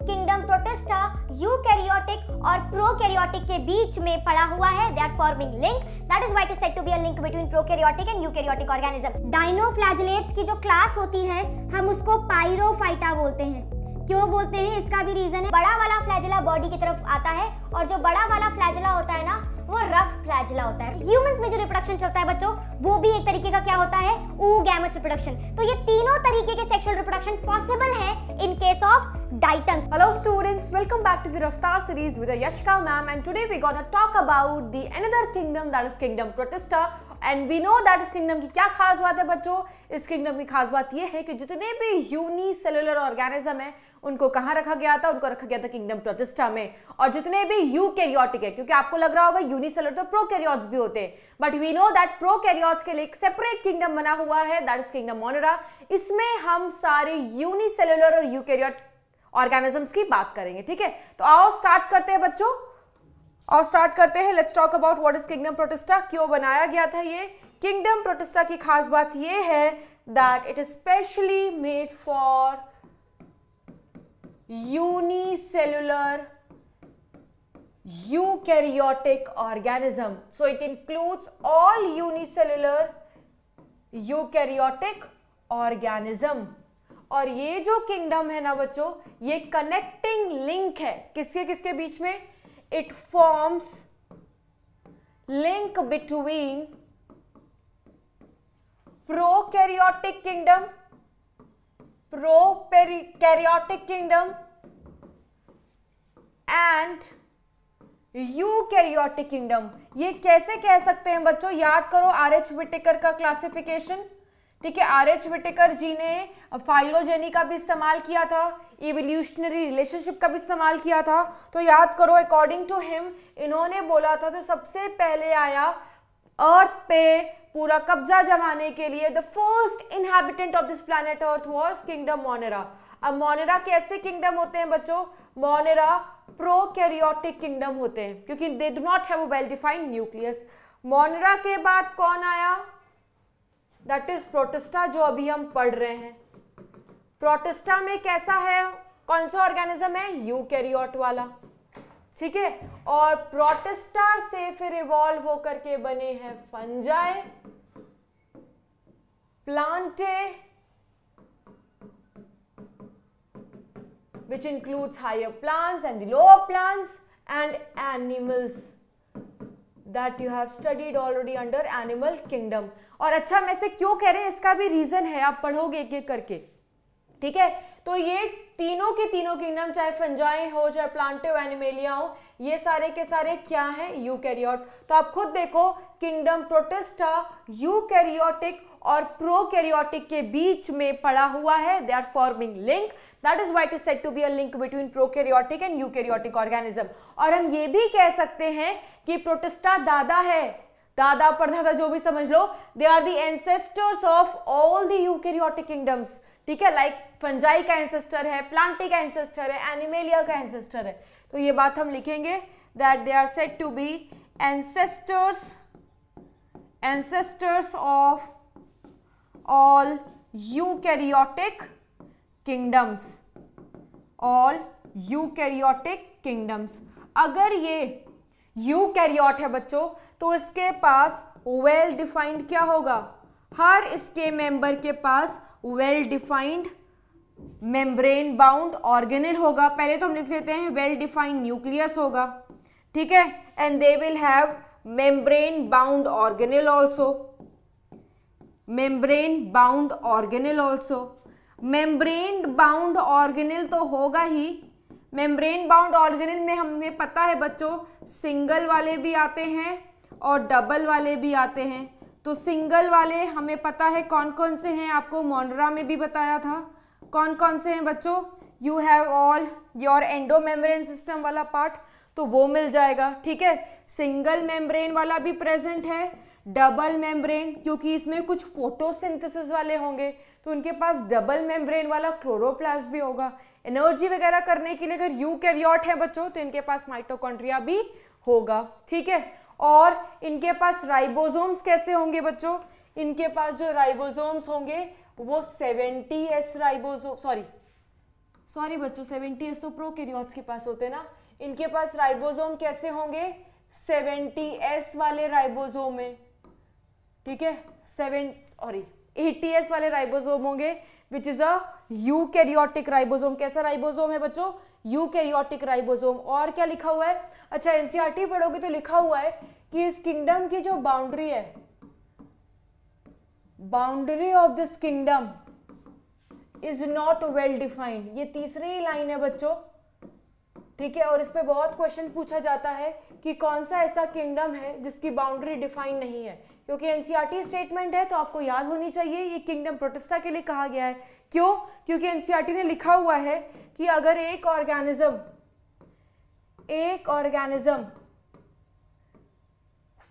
Kingdom Protista eukaryotic और prokaryotic के बीच में पड़ा हुआ है. They are forming link. That is why it is said to be a link between prokaryotic and eukaryotic organism. Dinoflagellates की जो क्लास होती है हम उसको पायरोफाइटा बोलते हैं. क्यों बोलते हैं इसका भी रीजन है. बड़ा वाला फ्लैजेला बॉडी की तरफ आता है और जो बड़ा वाला फ्लैजेला होता है ना वो रफ फ्लैजेला होता है. ह्यूमंस में जो रिप्रोडक्शन चलता है बच्चों वो भी एक तरीके का क्या होता है, oogamous रिप्रोडक्शन. तो ये तीनों तरीके के सेक्सुअल रिप्रोडक्शन पॉसिबल है in case of Diatoms. Hello students, welcome back to the Raftar series with Yashika ma'am, and today we're gonna talk about the another kingdom, that is kingdom Protista. And we know that इस kingdom की क्या खास बात है बच्चों. इस kingdom की खास बात ये है कि जितने भी यूनिसेलुलर ऑर्गेनिज्म है उनको कहाँ रखा गया था, उनको रखा गया था किंगडम प्रोटिस्टा में. और जितने भी यूकैरियोटिक है, क्योंकि आपको लग रहा होगा यूनिसेलुलर तो प्रोकैरियोट्स भी होते हैं, but we know that prokaryotes के लिए एक सेपरेट किंगडम बना हुआ है, दैट इज किंगडम मोनेरा. इसमें हम सारे यूनिसेलुलर और यूकैरियोट ऑर्गेनिजम्स की बात करेंगे. ठीक है, तो आओ स्टार्ट करते हैं बच्चों. और स्टार्ट करते हैं. Let's talk about what is kingdom protista. क्यों बनाया गया था ये किंगडम प्रोटिस्टा? की खास बात ये है that it is specially made for unicellular eukaryotic organism. So it includes all unicellular eukaryotic organism. और ये जो किंगडम है ना बच्चों, ये कनेक्टिंग लिंक है किसके किसके बीच में. It forms link between prokaryotic kingdom, prokaryotic kingdom and eukaryotic kingdom. ये कैसे कह सकते हैं बच्चों? याद करो आर.एच. व्हिटेकर का क्लासिफिकेशन. ठीक है, आर.एच. व्हिटेकर जी ने फाइलोजेनी का भी इस्तेमाल किया था, इवोल्यूशनरी रिलेशनशिप का भी इस्तेमाल किया था. तो याद करो अकॉर्डिंग टू हिम इन्होंने बोला था तो सबसे पहले आया अर्थ पे पूरा कब्जा जमाने के लिए the first inhabitant of this planet earth was kingdom Monera. अब मोनेरा कैसे किंगडम होते हैं बच्चों? मोनेरा प्रोकैरियोटिक किंगडम होते हैं क्योंकि they do not have a well defined nucleus. Monera के बाद कौन आया? दैट इज प्रोटिस्टा, जो अभी हम पढ़ रहे हैं. प्रोटिस्टा में कैसा है, कौन सा ऑर्गेनिज्म है? यूकैरियोट वाला. ठीक है, और प्रोटिस्टा से फिर इवॉल्व होकर के बने हैं fungi, Plantae, which includes higher plants and the lower plants and animals that you have studied already under animal kingdom. और अच्छा मैं से क्यों कह रहे हैं इसका भी रीजन है, आप पढ़ोगे एक एक करके. ठीक है, तो ये तीनों के तीनों किंगडम, चाहे फंजाई हो चाहे प्लांटे हो एनिमेलिया हो, ये सारे के सारे क्या हैं? यूकैरियोट. तो आप खुद देखो किंगडम प्रोटिस्टा यूकैरियोटिक और प्रोकैरियोटिक के बीच में पड़ा हुआ है. They are forming link. That is why it is said to be a link between prokaryotic and eukaryotic organism. और हम ये भी कह सकते हैं कि प्रोटिस्टा दादा है, दादा परदादा जो भी समझ लो. They are the ancestors of all the eukaryotic kingdoms. ठीक है, लाइक फंजाई का एंसेस्टर है, प्लांटी का एंसेस्टर है, एनिमेलिया का एंसेस्टर है. तो ये बात हम लिखेंगे that they are said to be ancestors of all eukaryotic kingdoms, all eukaryotic kingdoms. अगर ये यूकैरियोट है बच्चों तो इसके पास वेल डिफाइंड क्या होगा? हर इसके मेंबर के पास well defined membrane bound organelle होगा. पहले तो हम लिख लेते हैं वेल डिफाइंड न्यूक्लियस होगा. ठीक है, and they will have membrane bound organelle also. Membrane bound organelle also. Membrane bound organelle तो होगा ही. मेम्ब्रेन बाउंड ऑर्गेनेल में हमें पता है बच्चों सिंगल वाले भी आते हैं और डबल वाले भी आते हैं. तो सिंगल वाले हमें पता है कौन कौन से हैं, आपको मोनेरा में भी बताया था. कौन कौन से हैं बच्चों? You have all your endomembrane system वाला पार्ट, तो वो मिल जाएगा. ठीक है, सिंगल मेम्ब्रेन वाला भी प्रेजेंट है, डबल मेम्ब्रेन क्योंकि इसमें कुछ फोटोसिंथेसिस वाले होंगे तो उनके पास डबल मेम्ब्रेन वाला क्लोरोप्लास्ट भी होगा. एनर्जी वगैरह करने के लिए अगर यूकैरियोट है बच्चों तो इनके पास माइटोकॉन्ड्रिया भी होगा. ठीक है, और इनके पास राइबोसोम्स कैसे होंगे बच्चों? इनके पास जो राइबोसोम्स होंगे वो 70S राइबोसोम सॉरी बच्चों 70s तो प्रोकैरियोट्स के पास होते हैं ना, इनके पास राइबोसोम कैसे होंगे 70s वाले राइबोसोम में, ठीक है 80s वाले राइबोसोम होंगे विच इज अ यूकैरियोटिक राइबोसोम। कैसा राइबोसोम है बच्चों, यूकैरियोटिक राइबोसोम। और क्या लिखा हुआ है, अच्छा एनसीईआरटी पढ़ोगे तो लिखा हुआ है कि इस किंगडम की जो बाउंड्री है, boundary of this kingdom is not well defined. ये तीसरी लाइन है बच्चों, ठीक है, और इस पे बहुत क्वेश्चन पूछा जाता है कि कौन सा ऐसा किंगडम है जिसकी बाउंड्री डिफाइन नहीं है, क्योंकि एनसीईआरटी स्टेटमेंट है तो आपको याद होनी चाहिए ये किंगडम प्रोटिस्टा के लिए कहा गया है। क्यों, क्योंकि एनसीईआरटी ने लिखा हुआ है कि अगर एक organism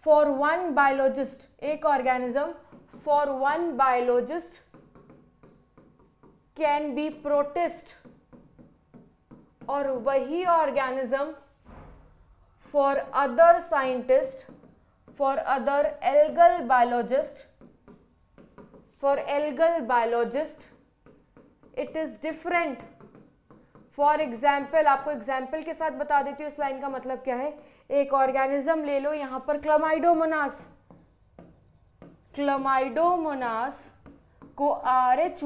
for one biologist can be protist, और वही organism for other scientist, for other algal biologist it is different. For example, आपको एग्जाम्पल के साथ बता देती हूँ इस लाइन का मतलब क्या है। एक ऑर्गेनिज्म ले लो, यहां पर क्लमाइडोमोनास को RH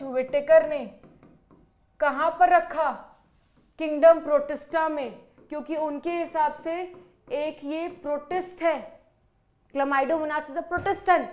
व्हिटेकर ने कहां पर रखा, किंगडम प्रोटिस्टा में, क्योंकि उनके हिसाब से एक ये प्रोटिस्ट है, क्लमाइडोमोनास इज अ प्रोटिस्टन,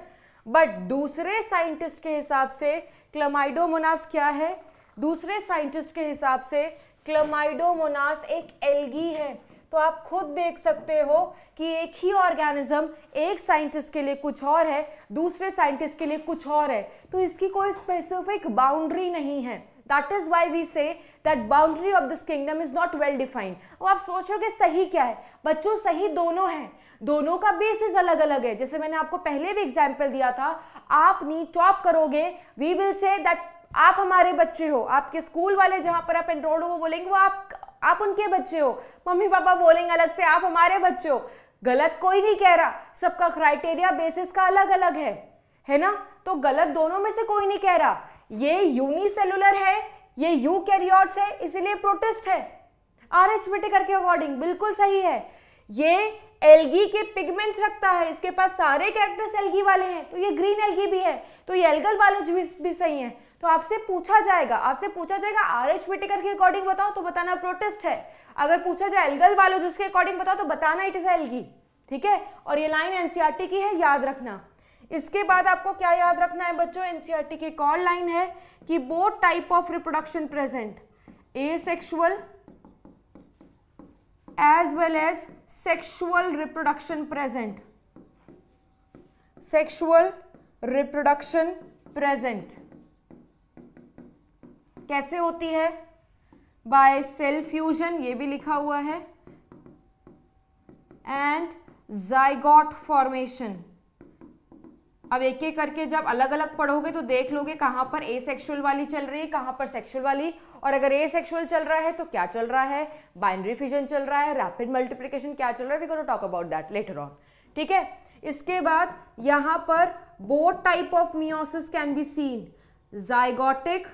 बट दूसरे साइंटिस्ट के हिसाब से क्लमाइडोमोनास क्या है, दूसरे साइंटिस्ट के हिसाब से क्लमाइडोमोनास एक एल्गी है। तो आप खुद देख सकते हो कि एक ही ऑर्गेनिज्म एक साइंटिस्ट के लिए कुछ और है, दूसरे साइंटिस्ट के लिए कुछ और है, तो इसकी कोई स्पेसिफिक बाउंड्री नहीं है। That is why we say that boundary of this kingdom is not well defined. और आप सोचोगे सही क्या है बच्चों, सही दोनों है, दोनों का बेसिस अलग अलग है। जैसे मैंने आपको पहले भी एग्जाम्पल दिया था, आप नीट टॉप करोगे, वी विल से दैट आप हमारे बच्चे हो, आपके स्कूल वाले जहां पर आप एनरोल्ड हो वो बोलेंगे वो आप उनके बच्चे हो, मम्मी पापा बोलेंगे अलग से आप हमारे बच्चे हो। गलत कोई नहीं कह रहा, सबका क्राइटेरिया बेसिस का अलग अलग है ना, तो गलत दोनों में से कोई नहीं कह रहा। ये यूनिसेलुलर है, ये यूकैरियोट्स है, इसीलिए प्रोटिस्ट है। RH व्हिटेकर के अकॉर्डिंग बिल्कुल सही है। ये एल्गी के पिगमेंट्स रखता है, इसके पास सारे कैरेक्टर्स एल्गी वाले हैं, तो ये ग्रीन एल्गी भी है, तो ये एल्गल बायोलॉजी भी सही है। तो आपसे पूछा जाएगा RH व्हिटेकर के अकॉर्डिंग बताओ तो बताना प्रोटिस्ट है, अगर पूछा जाए एल्गल बायोलॉजिस्ट के अकॉर्डिंग बताओ तो बताना इट इज एल्गी, ठीक है। और ये लाइन एनसीईआरटी की है, याद रखना। इसके बाद आपको क्या याद रखना है बच्चों, एनसीईआरटी की एक और लाइन है कि both type of reproduction present, asexual as well as sexual reproduction present, sexual reproduction present कैसे होती है, by cell fusion, ये भी लिखा हुआ है, and zygote formation। अब एक एक करके जब अलग अलग पढ़ोगे तो देख लोगे कहां पर एसेक्सुअल वाली चल रही है, कहां पर सेक्सुअल वाली, और अगर एसेक्सुअल चल रहा है तो क्या चल रहा है, बाइनरी फिजन चल रहा है, रैपिड मल्टीप्लिकेशन क्या चल रहा है, we gonna talk about that later on, ठीक है। इसके बाद यहां पर both type of meiosis can be seen, zygotic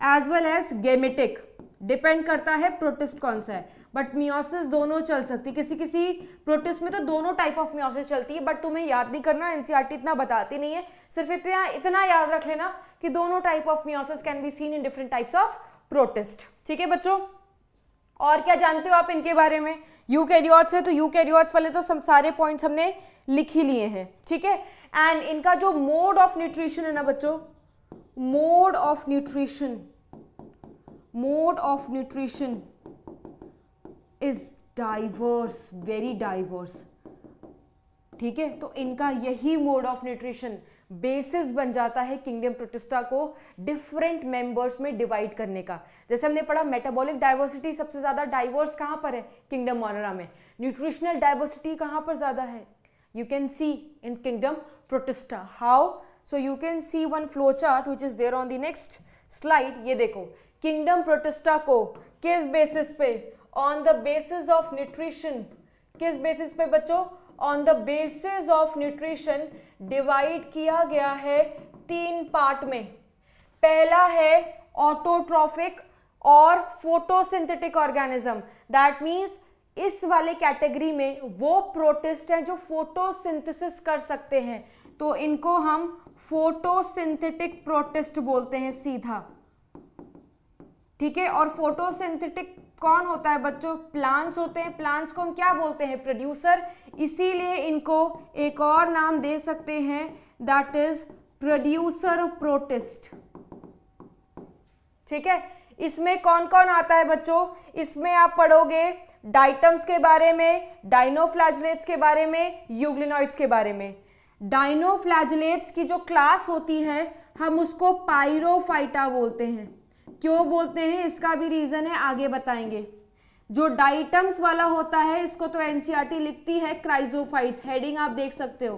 as well as gametic, depend करता है प्रोटिस्ट कौन सा है, बट मियोसिस दोनों चल सकती है। किसी किसी प्रोटिस्ट में तो दोनों टाइप ऑफ मियोसिस चलती है, बट तुम्हें याद नहीं करना, एनसीईआरटी इतना बताती नहीं है, सिर्फ इतना याद रख लेना कि दोनों type of meiosis can be seen in different types of protist, ठीक है बच्चों। और क्या जानते हो आप इनके बारे में, यूकैरियोट्स है तो यूकैरियोट्स वाले तो सारे पॉइंट्स हमने लिख ही लिए हैं, ठीक है। एंड इनका जो मोड ऑफ न्यूट्रिशन है ना बच्चों, mode of nutrition is diverse, very diverse, ठीक है। तो इनका यही मोड ऑफ न्यूट्रिशन बेसिस बन जाता है किंगडम प्रोटिस्टा को डिफरेंट मेंबर्स में डिवाइड करने का। जैसे हमने पढ़ा मेटाबॉलिक डाइवर्सिटी सबसे ज्यादा डाइवर्स कहां पर है, किंगडम मोनेरा में। न्यूट्रिशनल डाइवर्सिटी कहां पर ज्यादा है, you can see in kingdom Protista. How, so you can see one flow chart which is there on the next slide. ये देखो किंगडम प्रोटिस्टा को किस बेसिस पे, on the basis of nutrition, किस बेसिस पे बच्चों, on the basis of nutrition divide किया गया है 3 पार्ट में। पहला है ऑटोट्रॉफिक और फोटोसिंथेटिक ऑर्गेनिज्म, दैट मीन्स इस वाले कैटेगरी में वो प्रोटिस्ट हैं जो फोटोसिंथेसिस कर सकते हैं, तो इनको हम फोटोसिंथेटिक प्रोटिस्ट बोलते हैं सीधा, ठीक है। और फोटोसिंथेटिक कौन होता है बच्चों? प्लांट्स होते हैं। प्लांट्स को हम क्या बोलते हैं? प्रोड्यूसर। इसीलिए इनको एक और नाम दे सकते हैं, दैट इज प्रोड्यूसर प्रोटिस्ट, ठीक है। इसमें कौन कौन आता है बच्चों? इसमें आप पढ़ोगे डाइटम्स के बारे में, डाइनोफ्लैजलेट्स के बारे में, यूग्लिनॉइड्स के बारे में। डाइनोफ्लैजलेट्स की जो क्लास होती है हम उसको पायरोफाइटा बोलते हैं। क्यों बोलते हैं इसका भी रीजन है, आगे बताएंगे। जो डाइटम्स वाला होता है इसको तो एनसीईआरटी लिखती है क्राइजोफाइट्स, हेडिंग आप देख सकते हो।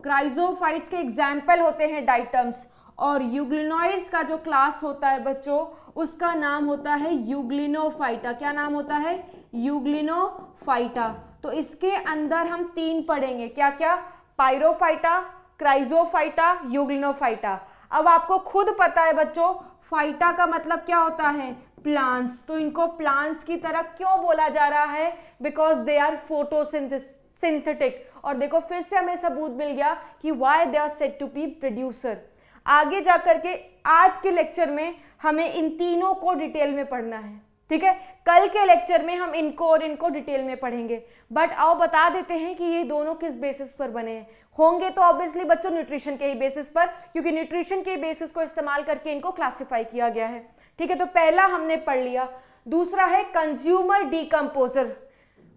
क्राइजोफाइट्स के एग्जाम्पल होते हैं डाइटम्स, और यूग्लिनॉइड्स का जो क्लास होता है बच्चों उसका नाम होता है यूग्लिनोफाइटा। क्या नाम होता है? यूग्लिनोफाइटा। तो इसके अंदर हम 3 पढ़ेंगे, क्या क्या? पायरोफाइटा, क्राइजोफाइटा, यूग्लिनोफाइटा। अब आपको खुद पता है बच्चों फाइटा का मतलब क्या होता है? प्लांट्स। तो इनको प्लांट्स की तरह क्यों बोला जा रहा है? Because they are photosynthetic. और देखो फिर से हमें सबूत मिल गया कि why they are said to be producer. आगे जाकर के आज के लेक्चर में हमें इन तीनों को डिटेल में पढ़ना है, ठीक है। कल के लेक्चर में हम इनको और इनको डिटेल में पढ़ेंगे। बट आओ बता देते हैं कि ये दोनों किस बेसिस पर बने हैं। होंगे तो ऑब्वियसली बच्चों न्यूट्रिशन के ही बेसिस पर, क्योंकि न्यूट्रिशन के बेसिस को इस्तेमाल करके इनको क्लासिफाई किया गया है, ठीक है। तो पहला हमने पढ़ लिया। दूसरा है कंज्यूमर डीकंपोजर,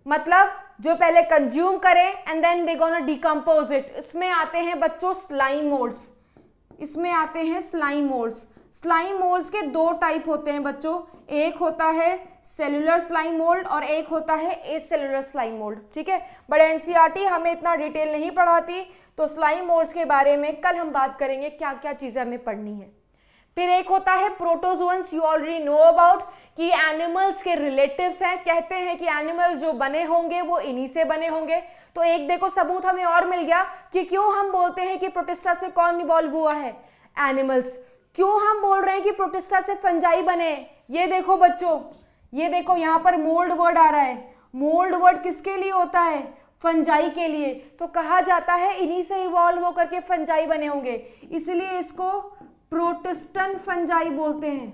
मतलब जो पहले कंज्यूम करें and then they gonna decompose it. इसमें आते हैं बच्चों स्लाइम मोल्ड्स, इसमें आते हैं स्लाइम मोल्ड्स। स्लाइम मोल्ड्स के 2 टाइप होते हैं बच्चों, एक होता है सेलुलर स्लाइम मोल्ड और एक होता है एसेलुलर स्लाइम मोल्ड, ठीक है। बट एनसीईआरटी हमें इतना डिटेल नहीं पढ़ाती, तो स्लाइम मोल्ड्स के बारे में कल हम बात करेंगे क्या क्या चीजें हमें पढ़नी है। फिर एक होता है protozoans, you already know about, कि एनिमल्स के रिलेटिव्स हैं। कहते हैं कि एनिमल्स जो बने होंगे वो इन्हीं से बने होंगे। तो एक देखो सबूत हमें और मिल गया कि क्यों हम बोलते हैं कि प्रोटिस्टा से कौन इवॉल्व हुआ है? एनिमल्स। क्यों हम बोल रहे हैं कि प्रोटिस्टा से फंजाई बने? ये देखो बच्चों, ये देखो यहाँ पर मोल्ड वर्ड आ रहा है। मोल्ड वर्ड किसके लिए होता है? फंजाई के लिए। तो कहा जाता है इन्हीं से इवॉल्व होकर के फंजाई बने होंगे, इसलिए इसको प्रोटिस्टन फंजाई बोलते हैं।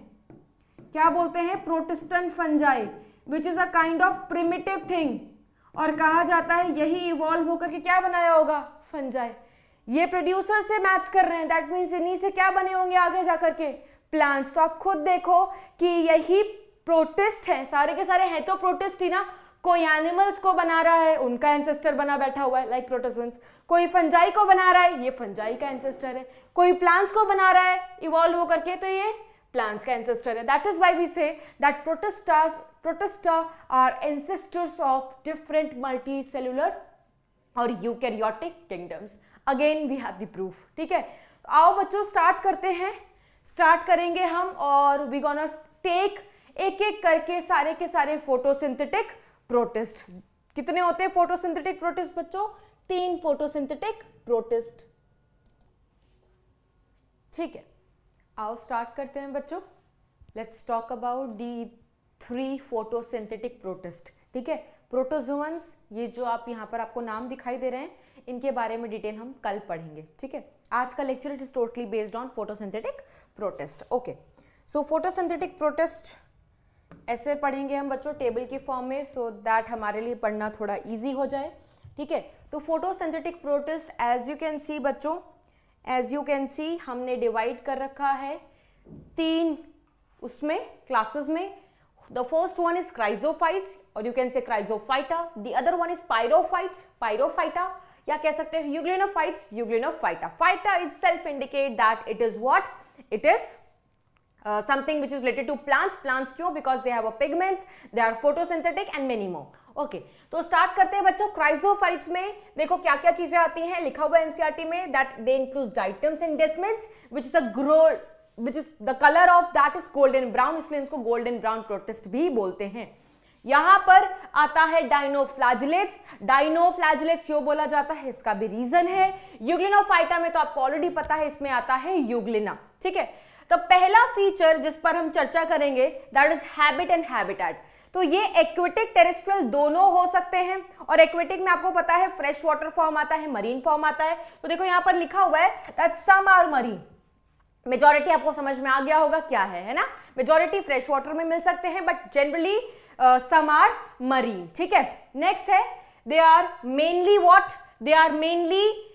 क्या बोलते हैं? Protistan fungi, which is a kind of primitive thing. और कहा जाता है यही इवॉल्व होकर के क्या बनाया होगा? फंजाई। ये प्रोड्यूसर से मैच कर रहे हैं, दैट मीन्स इन्हीं से क्या बने होंगे आगे जाकर के? प्लांट्स। तो आप खुद देखो कि यही प्रोटिस्ट है, सारे के सारे हैं तो प्रोटिस्ट ही ना। कोई एनिमल्स को बना रहा है, उनका एंसेस्टर बना बैठा हुआ है, लाइक प्रोटोजोन्स। कोई फंजाई को बना रहा है, ये फंजाई का एंसेस्टर है। कोई प्लांट्स को बना रहा है इवॉल्व होकर के, तो ये प्लांट्स का एंसेस्टर है। That is why we say that protista are ancestors of different multicellular और eukaryotic kingdoms. Again we have the proof, ठीक है। आओ बच्चों स्टार्ट करते हैं, स्टार्ट करेंगे हम, और वी गोना टेक एक एक करके सारे के सारे फोटोसिंथेटिक प्रोटिस्ट। कितने होते हैं फोटोसिंथेटिक प्रोटिस्ट बच्चों? 3 फोटोसिंथेटिक प्रोटिस्ट, ठीक है। आओ स्टार्ट करते हैं बच्चों। Let's talk about the 3 photosynthetic protist, ठीक है। प्रोटोजोअन्स, ये जो आप यहाँ पर आपको नाम दिखाई दे रहे हैं, इनके बारे में डिटेल हम कल पढ़ेंगे, ठीक है। आज का lecture it is totally based on photosynthetic protist. Okay, so photosynthetic protist ऐसे पढ़ेंगे हम बच्चों टेबल की फॉर्म में, सो दैट हमारे लिए पढ़ना थोड़ा इजी हो जाए, ठीक है। तो photosynthetic protist as you can see बच्चों, एज यू कैन सी हमने डिवाइड कर रखा है 3 उसमें क्लासेस में। The first one is chrysophytes, or you can say chrysophyta. The other one is pyrophytes, pyrophyta. या कह सकते हैं यूग्लिनोफाइट्स, यूग्लिनोफाइटा. Phyta itself indicate that it is what? It is something which is related to plants. Plants क्यों? Because they have a pigments, they are photosynthetic and many more. Okay तो start करते हैं बच्चों। Chrysophytes में देखो क्या क्या चीजें आती हैं, लिखा हुआ एनसीईआरटी में that they include diatoms and desmids which is the colour of that is golden brown, इसलिए इसको गोल्डन ब्राउन प्रोटिस्ट भी बोलते हैं, यहां पर आता है डाइनोफ्लैजिलेट्स। डाइनोफ्लैजिलेट्स क्यों बोला जाता है, इसका भी रीजन है। यूग्लिनोफाइटा में तो आपको ऑलरेडी पता है, इसमें आता है यूग्लिना। ठीक है, तो पहला फीचर जिस पर हम चर्चा करेंगे that is habit and habitat. तो ये एक्वेटिक टेरेस्ट्रियल दोनों हो सकते हैं, और एक्वेटिक में आपको पता है फ्रेश वाटर फॉर्म आता है, मरीन फॉर्म आता है। तो देखो यहां पर लिखा हुआ है that some are marine, majority आपको समझ में आ गया होगा क्या है ना। मेजॉरिटी फ्रेश वाटर में मिल सकते हैं, but generally some are marine. ठीक है, नेक्स्ट है they are mainly what, they are mainly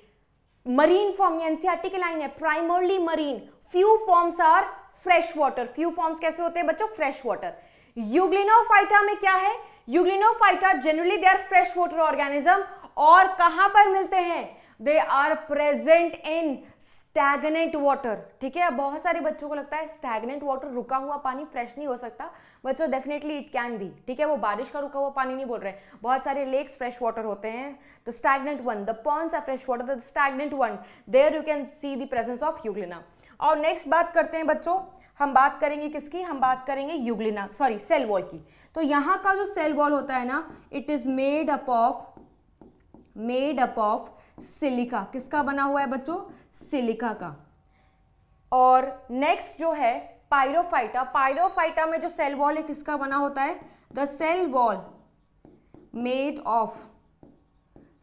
marine form. ये एनसीईआरटी की लाइन है, primarily marine, few forms are fresh water. Few forms कैसे होते हैं बच्चों, फ्रेश वाटर। यूग्लिनोफाइटा में क्या है, euglenophyta generally they are fresh water organism, और कहां पर मिलते हैं, they are present in stagnant water. ठीक है, बहुत सारे बच्चों को लगता है स्टैग्नेंट वाटर, रुका हुआ पानी फ्रेश नहीं हो सकता। बच्चों डेफिनेटली इट कैन बी। ठीक है, वो बारिश का रुका हुआ पानी नहीं बोल रहे हैं, बहुत सारे लेक्स फ्रेश वाटर होते हैं। The stagnant one, the ponds are fresh water, the stagnant one, there you can see the presence of euglena. और नेक्स्ट बात करते हैं बच्चों, हम बात करेंगे किसकी, हम बात करेंगे यूग्लिना, सॉरी सेल वॉल की। तो यहाँ का जो सेल वॉल होता है ना, it is made up of silica. किसका बना हुआ है बच्चों, सिलिका का। और नेक्स्ट जो है पायरोफाइटा, पायरोफाइटा में जो सेल वॉल है किसका बना होता है, the cell wall made of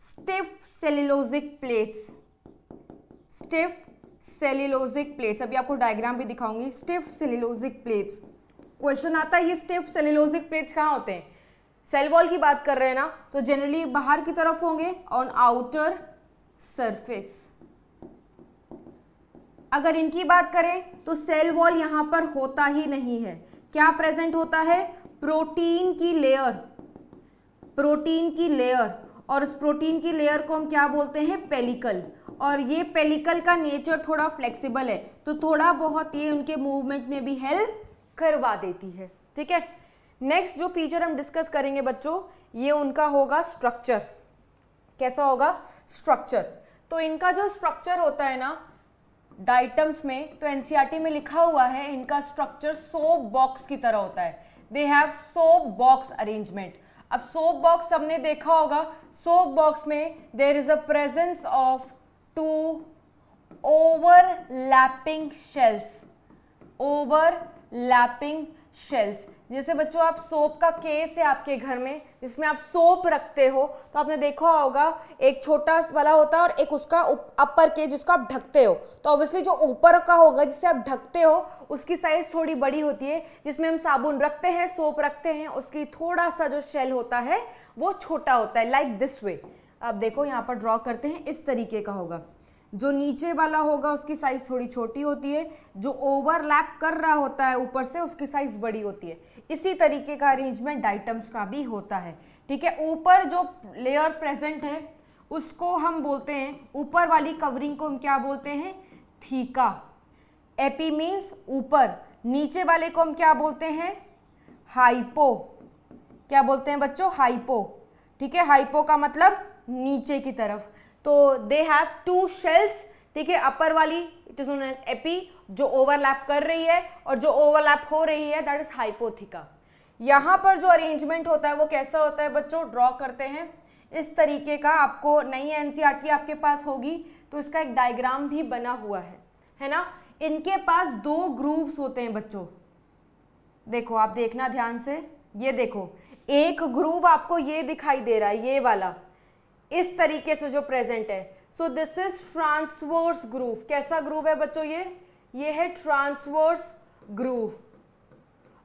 stiff cellulosic plates, stiff cellulosic plates. अभी आपको डायग्राम भी दिखाऊंगी, स्टिफ सेल्यूलोजिक प्लेट्स। क्वेश्चन आता है ये स्टिफ सेल्यूलोजिक प्लेट्स कहाँ होते हैं, सेल वॉल की बात कर रहे हैं ना, तो जनरली बाहर की तरफ होंगे ऑन आउटर सरफेस। अगर इनकी बात करें तो सेल वॉल यहां पर होता ही नहीं है, क्या प्रेजेंट होता है, प्रोटीन की लेयर, प्रोटीन की लेयर। और उस प्रोटीन की लेयर को हम क्या बोलते हैं, पेलिकल। और ये पेलिकल का नेचर थोड़ा फ्लेक्सिबल है, तो थोड़ा बहुत ये उनके मूवमेंट में भी हेल्प करवा देती है। ठीक है, नेक्स्ट जो फीचर हम डिस्कस करेंगे बच्चों, ये उनका होगा स्ट्रक्चर। कैसा होगा, स्ट्रक्चर। तो इनका जो स्ट्रक्चर होता है ना डाइटम्स में, तो एनसीईआरटी में लिखा हुआ है इनका स्ट्रक्चर सोप बॉक्स की तरह होता है। They have soap box arrangement. अब सोप बॉक्स सबने देखा होगा, सोप बॉक्स में there is a presence of 2 overlapping shells, overlapping shells. जैसे बच्चों आप सोप का केस है आपके घर में जिसमें आप सोप रखते हो, तो आपने देखा होगा एक छोटा वाला होता है और एक उसका अपर केस जिसको आप ढकते हो। तो ऑब्वियसली जो ऊपर का होगा जिससे आप ढकते हो उसकी साइज थोड़ी बड़ी होती है, जिसमें हम साबुन रखते हैं, सोप रखते हैं, उसकी थोड़ा सा जो शेल होता है वो छोटा होता है, लाइक दिस वे। आप देखो यहाँ पर ड्रॉ करते हैं, इस तरीके का होगा। जो नीचे वाला होगा उसकी साइज थोड़ी छोटी होती है, जो ओवरलैप कर रहा होता है ऊपर से उसकी साइज बड़ी होती है। इसी तरीके का अरेंजमेंट डाइटम्स का भी होता है। ठीक है, ऊपर जो लेयर प्रेजेंट है उसको हम बोलते हैं, ऊपर वाली कवरिंग को हम क्या बोलते हैं, थीका। एपी मीन्स ऊपर, नीचे वाले को हम क्या बोलते हैं, हाइपो। क्या बोलते हैं बच्चों, हाइपो। ठीक है, हाइपो का मतलब नीचे की तरफ। तो दे हैव 2 शेल्स। ठीक है, अपर वाली it is known as epi जो ओवरलैप कर रही है, और जो ओवरलैप हो रही है दैट इज हाइपोथिका। यहाँ पर जो अरेंजमेंट होता है वो कैसा होता है बच्चों, ड्रॉ करते हैं इस तरीके का। आपको नई एनसीईआरटी आपके पास होगी तो इसका एक डायग्राम भी बना हुआ है ना। इनके पास 2 ग्रूव्स होते हैं बच्चों, देखो आप देखना ध्यान से, ये देखो एक ग्रूव आपको ये दिखाई दे रहा है, ये वाला इस तरीके से जो प्रेजेंट है। So this is transverse groove. कैसा ग्रूव है बच्चों, ये है ट्रांसवर्स ग्रूव।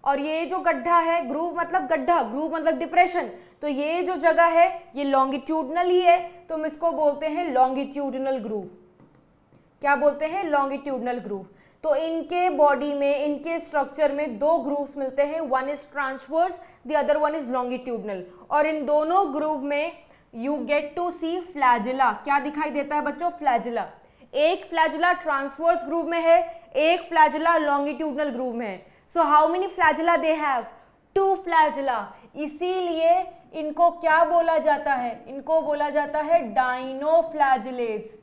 और ये जो गड्ढा है, ग्रूव मतलब गड्ढा, ग्रूव मतलब डिप्रेशन, तो ये जो जगह है ये लॉन्गिट्यूडनल ही है, तो हम इसको बोलते हैं लॉन्गिट्यूडनल ग्रूव। क्या बोलते हैं, लॉन्गिट्यूडनल ग्रूव। तो इनके बॉडी में, इनके स्ट्रक्चर में 2 ग्रूव्स मिलते हैं, one is transverse, the other one is longitudinal. और इन दोनों ग्रूव में you get to see flagella. क्या दिखाई देता है बच्चों, फ्लैजिला। एक फ्लैजिला ट्रांसवर्स ग्रूव में है, एक फ्लैजिला लॉन्गिट्यूडनल ग्रूव में है। So how many flagella they have, 2 flagella. इसीलिए इनको क्या बोला जाता है, इनको बोला जाता है डाइनोफ्लैजिलेट्स।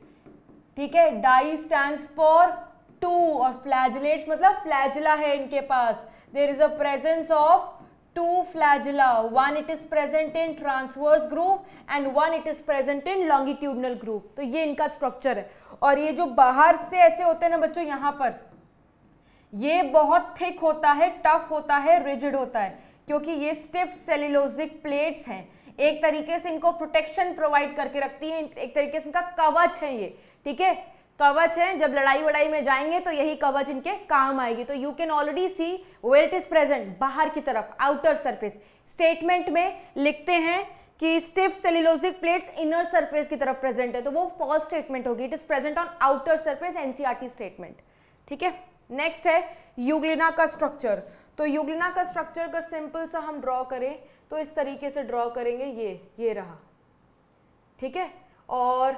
ठीक है, डाई स्टैंड्स फॉर 2 और फ्लैजिलेट्स मतलब फ्लैजिला है इनके पास। There is a presence of two flagella, one it is present in transverse groove and one it is present in longitudinal groove. तो ये इनका स्ट्रक्चर है। और ये जो बाहर से ऐसे होते हैं ना बच्चों, यहाँ पर ये बहुत थिक होता है, टफ होता है, रिजिड होता है, क्योंकि ये स्टिफ सेल्यूलोजिक प्लेट्स हैं। एक तरीके से इनको प्रोटेक्शन प्रोवाइड करके रखती है, एक तरीके से इनका कवच है ये, ठीक है, कवच है। जब लड़ाई वड़ाई में जाएंगे तो यही कवच इनके काम आएगी। तो you can already see where it is present, बाहर की तरफ, आउटर सरफेस। स्टेटमेंट में लिखते हैं कि stiff cellulosic plates inner surface की तरफ प्रेजेंट है, तो वो फॉल्स स्टेटमेंट होगी। It is present on outer surface, NCERT statement, ठीक है। नेक्स्ट है यूग्लिना का स्ट्रक्चर। तो यूग्लिना का स्ट्रक्चर अगर सिंपल सा हम ड्रॉ करें तो इस तरीके से ड्रॉ करेंगे, ये रहा, ठीक है। और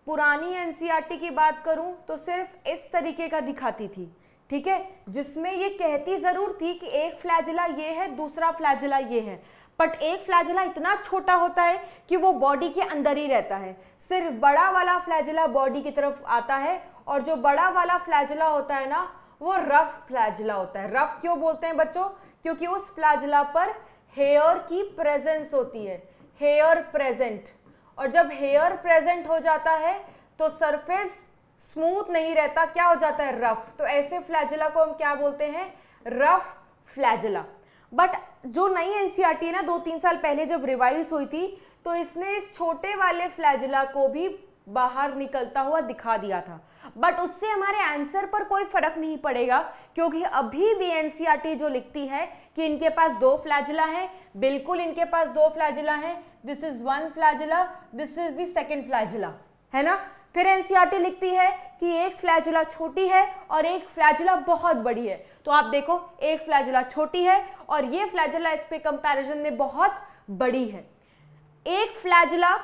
पुरानी एनसीईआरटी की बात करूं तो सिर्फ इस तरीके का दिखाती थी, ठीक है, जिसमें ये कहती जरूर थी कि एक फ्लैजिला ये है, दूसरा फ्लैजिला ये है, बट एक फ्लैजिला इतना छोटा होता है कि वो बॉडी के अंदर ही रहता है। सिर्फ बड़ा वाला फ्लैजिला बॉडी की तरफ आता है, और जो बड़ा वाला फ्लैजिला होता है ना, वो रफ फ्लैजिला होता है। रफ क्यों बोलते हैं बच्चों? क्योंकि उस फ्लैजिला पर हेयर की प्रेजेंस होती है, हेयर प्रेजेंट। और जब हेयर प्रेजेंट हो जाता है तो सरफेस स्मूथ नहीं रहता, क्या हो जाता है? रफ। तो ऐसे फ्लैजिला को हम क्या बोलते हैं? Rough flagella. बट जो नई एनसीईआरटी है ना, 2-3 साल पहले जब रिवाइज हुई थी, तो इसने इस छोटे वाले फ्लैजिला को भी बाहर निकलता हुआ दिखा दिया था। बट उससे हमारे आंसर पर कोई फर्क नहीं पड़ेगा, क्योंकि अभी भी एनसीईआरटी जो लिखती है कि इनके पास 2 फ्लैजिला है, बिल्कुल इनके पास 2 फ्लैजिला है। This is 1 flagella, this is the second flagella, है ना। फिर एनसीईआरटी लिखती है कि एक फ्लैजिला छोटी है और एक फ्लैजिला बहुत बड़ी है। तो आप देखो, एक फ्लैजिला छोटी है और ये फ्लैजिला इस पे कंपैरिजन में बहुत बड़ी है। एक फ्लैजिला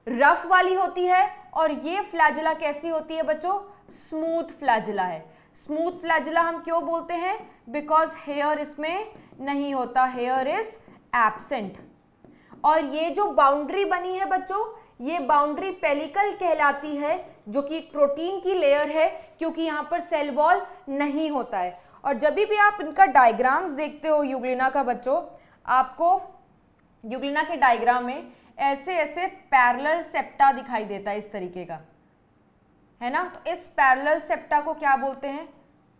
रफ वाली होती है और ये फ्लैजिला कैसी होती है बच्चों? स्मूथ फ्लैजिला है। स्मूथ फ्लैजिला हम क्यों बोलते हैं? बिकॉज हेयर इसमें नहीं होता, हेयर इज एब्सेंट। और ये जो बाउंड्री बनी है बच्चों, ये बाउंड्री पेलिकल कहलाती है, जो कि एक प्रोटीन की लेयर है, क्योंकि यहाँ पर सेल वॉल नहीं होता है। और जब भी आप इनका डायग्राम्स देखते हो यूग्लिना का बच्चों, आपको यूग्लिना के डायग्राम में ऐसे ऐसे पैरेलल सेप्टा दिखाई देता है, इस तरीके का, है ना। तो इस पैरेलल सेप्टा को क्या बोलते हैं?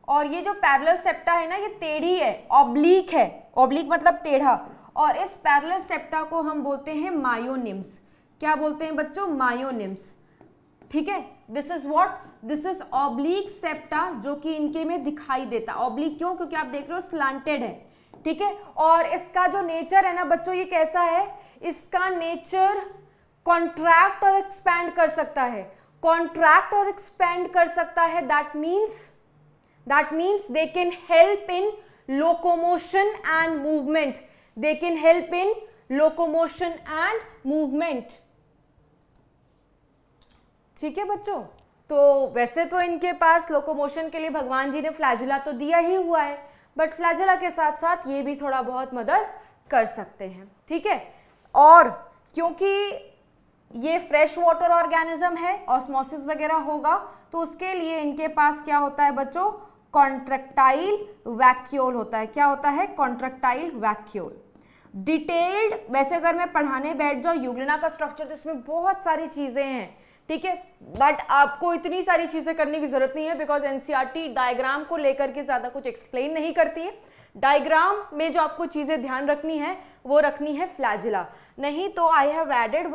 और ये जो पैरेलल सेप्टा है ना, ये टेढ़ी है, ऑब्लिक है, ऑब्लिक मतलब टेढ़ा। और इस पैरेलल सेप्टा को हम बोलते हैं मायोनिम्स। क्या बोलते हैं बच्चों? मायोनिम्स, ठीक है। This is what? This is oblique septa, जो कि इनके में दिखाई देता। ऑब्लिक क्यों? क्योंकि आप देख रहे हो स्लांटेड है, ठीक है। और इसका जो नेचर है ना बच्चों, ये कैसा है? इसका नेचर कॉन्ट्रैक्ट और एक्सपैंड कर सकता है, कॉन्ट्रैक्ट और एक्सपैंड कर सकता है। That means they can help in locomotion and movement, they can help in locomotion and movement, ठीक है बच्चों। तो वैसे तो इनके पास लोकोमोशन के लिए भगवान जी ने फ्लैजिला तो दिया ही हुआ है, बट फ्लैजिला के साथ साथ ये भी थोड़ा बहुत मदद कर सकते हैं, ठीक है। और क्योंकि ये फ्रेश वाटर ऑर्गेनिज्म है, ऑस्मोसिस वगैरह होगा, तो उसके लिए इनके पास क्या होता है बच्चों? कॉन्ट्रैक्टाइल वैक्यूल होता है। क्या होता है? Contractile vacuole. डिटेल्ड वैसे अगर मैं पढ़ाने बैठ जाऊँ यूग्लिना का स्ट्रक्चर, तो इसमें बहुत सारी चीजें हैं, ठीक है, बट आपको इतनी सारी चीजें करने की जरूरत नहीं है, बिकॉज एनसीईआरटी डायग्राम को लेकर के ज्यादा कुछ एक्सप्लेन नहीं करती है। डायग्राम में जो आपको चीजें ध्यान रखनी है, वो रखनी है फ्लैजिला। नहीं तो I have added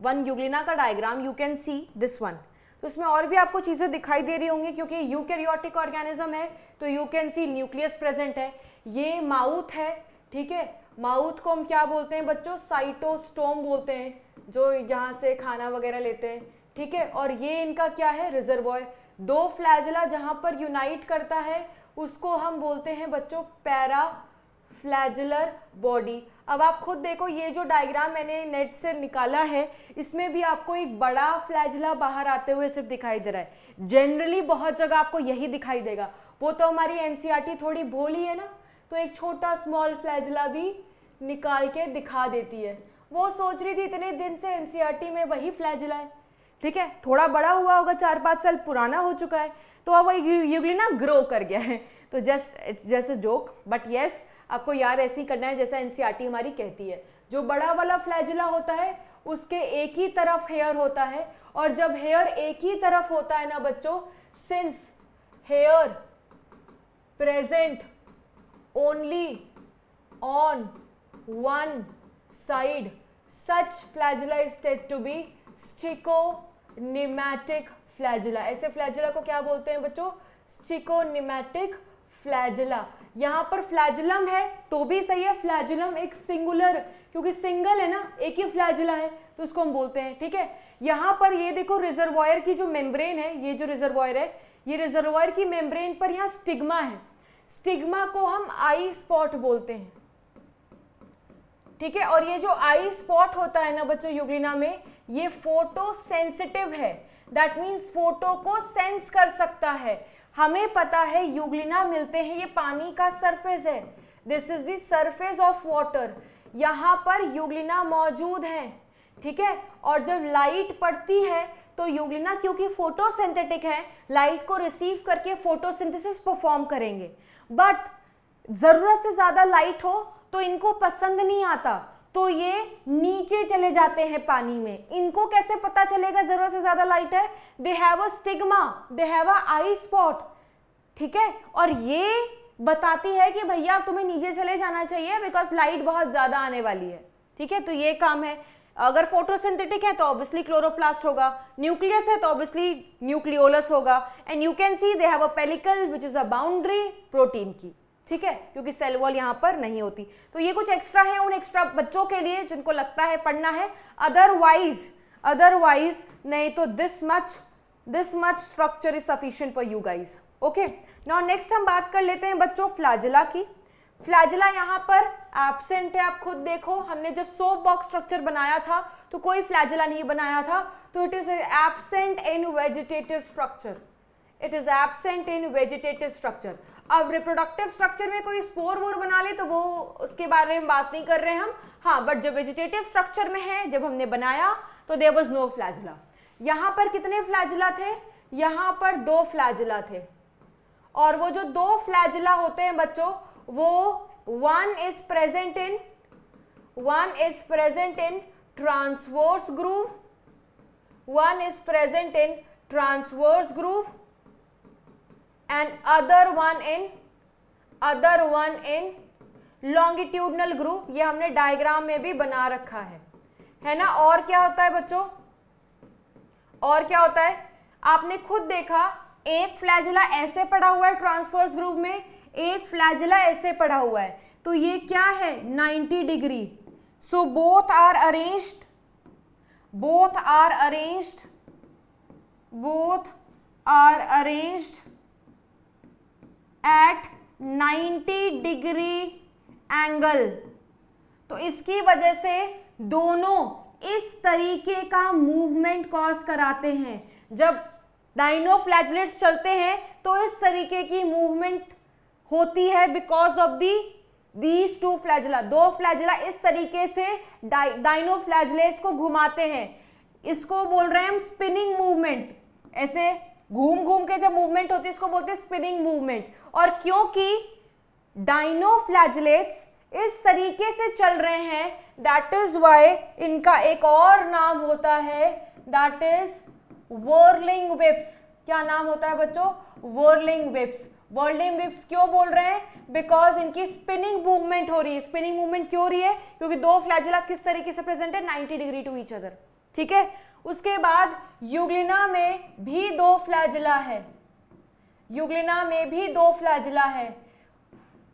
one euglena का diagram, you can see this one. तो इसमें और भी आपको चीजें दिखाई दे रही होंगी, क्योंकि यूकैरियोटिक ऑर्गेनिज्म है, तो you can C nucleus present है। ये माउथ है, ठीक है। माउथ को हम क्या बोलते हैं बच्चों? साइटोस्टोम बोलते हैं, जो यहाँ से खाना वगैरह लेते हैं, ठीक है। और ये इनका क्या है? रिजर्वॉयर। 2 फ्लैजिला जहाँ पर यूनाइट करता है, उसको हम बोलते हैं बच्चों पैरा फ्लैजिलर बॉडी। अब आप खुद देखो, ये जो डायग्राम मैंने नेट से निकाला है, इसमें भी आपको एक बड़ा फ्लैजिला बाहर आते हुए सिर्फ दिखाई दे रहा है। जनरली बहुत जगह आपको यही दिखाई देगा। वो तो हमारी एनसीईआरटी थोड़ी भोली है ना, तो एक छोटा स्मॉल फ्लैजिला भी निकाल के दिखा देती है। वो सोच रही थी इतने दिन से एनसीईआरटी में वही फ्लैजिला है, ठीक है। थोड़ा बड़ा हुआ होगा, 4-5 साल पुराना हो चुका है, तो अब वो यूग्लिना ग्रो कर गया है। तो it's just a joke, but yes आपको याद ऐसे ही करना है जैसा एनसीईआरटी हमारी कहती है। जो बड़ा वाला फ्लैजुला होता है उसके एक ही तरफ हेयर होता है, और जब हेयर एक ही तरफ होता है ना बच्चों, since hair present only on one side, such flagella is said to be stichonymatic flagella। ऐसे फ्लैजुला को क्या बोलते हैं बच्चों? Stichonematic flagella. यहाँ पर फ्लैजुलम है तो भी सही है, फ्लैजुलम एक सिंगुलर, क्योंकि सिंगल है ना, एक ही फ्लैजुला है तो उसको हम बोलते हैं, ठीक है। यहाँ पर ये देखो रिजर्वायर की जो मेम्ब्रेन है, ये जो रिजर्वायर है, ये रिजर्वायर की मेम्ब्रेन पर यहाँ स्टिग्मा है, स्टिग्मा को हम आई स्पॉट बोलते हैं, ठीक है। और ये जो आई स्पॉट होता है ना बच्चों यूग्लिना में, ये फोटो सेंसिटिव है, दैट मीन्स फोटो को सेंस कर सकता है। हमें पता है यूग्लिना मिलते हैं, ये पानी का सरफेस है, this is the surface of water, यहाँ पर यूग्लिना मौजूद है, ठीक है। और जब लाइट पड़ती है तो यूग्लिना क्योंकि फोटोसिंथेटिक है, लाइट को रिसीव करके फोटोसिंथेसिस परफॉर्म करेंगे, बट जरूरत से ज्यादा लाइट हो तो इनको पसंद नहीं आता, तो ये नीचे चले जाते हैं पानी में। इनको कैसे पता चलेगा जरूरत से ज्यादा लाइट है? They have a stigma, they have a I spot, ठीक है। और ये बताती है कि भैया तुम्हें नीचे चले जाना चाहिए बिकॉज लाइट बहुत ज्यादा आने वाली है, ठीक है। तो ये काम है। अगर फोटोसिंथेटिक है तो ऑब्वियसली क्लोरोप्लास्ट होगा, न्यूक्लियस है तो ऑब्वियसली न्यूक्लियोलस होगा, and you can C they have a pellicle which is a boundary protein की, ठीक है, क्योंकि सेल वॉल यहाँ पर नहीं होती। तो ये कुछ एक्स्ट्रा है उन एक्स्ट्रा बच्चों के लिए जिनको लगता है पढ़ना है, अदरवाइज नहीं तो this much structure is sufficient for you guys. Okay, now next हम बात कर लेते हैं बच्चों फ्लैजुला की। फ्लैजुला यहाँ पर एब्सेंट है, आप खुद देखो, हमने जब सोप बॉक्स स्ट्रक्चर बनाया था तो कोई फ्लैजुला नहीं बनाया था, तो it is absent in vegetative structure, it is absent in vegetative structure. अब रिप्रोडक्टिव स्ट्रक्चर में कोई स्पोर वोर बना ले तो वो उसके बारे में बात नहीं कर रहे हैं हम, हाँ, बट जब वेजिटेटिव स्ट्रक्चर में है, जब हमने बनाया तो देयर वाज नो फ्लैजुला। यहाँ पर कितने फ्लैजुला थे? यहाँ पर 2 फ्लैजुला थे, और वो जो 2 फ्लैजुला होते हैं बच्चों, वो one is present in transverse groove, one is present in transverse groove and other one in longitudinal groove। ये हमने डायग्राम में भी बना रखा है ना। और क्या होता है बच्चों, और क्या होता है? आपने खुद देखा, एक फ्लैजुला ऐसे पड़ा हुआ है ट्रांसवर्स ग्रूव में, एक फ्लैजुला ऐसे पड़ा हुआ है, तो ये क्या है? 90 degree. So both are arranged at 90 degree angle. तो इसकी वजह से दोनों इस तरीके का मूवमेंट कॉज कराते हैं। जब डायनोफ्लैजलेट्स चलते हैं तो इस तरीके की मूवमेंट होती है because of these 2 flagella. 2 flagella इस तरीके से डायनोफ्लैजलेट्स को घुमाते हैं, इसको बोल रहे हैं हम स्पिनिंग मूवमेंट। ऐसे घूम घूम के जब मूवमेंट होती है इसको बोलते हैं स्पिनिंग मूवमेंट। और क्योंकि डायनोफ्लैजलेट्स इस तरीके से चल रहे हैं, दैट इज वाई इनका एक और नाम होता है, दैट इज व्हर्लिंग विप्स। क्या नाम होता है बच्चों? व्हर्लिंग विप्स। व्हर्लिंग विप्स क्यों बोल रहे हैं? बिकॉज इनकी स्पिनिंग मूवमेंट हो रही है। स्पिनिंग मूवमेंट क्यों हो रही है? क्योंकि 2 फ्लैजुला किस तरीके से प्रेजेंट है? 90 डिग्री टू ईच अदर, ठीक है। उसके बाद यूग्लिना में भी 2 फ्लैजुला है, यूग्लिना में भी 2 फ्लैजुला है।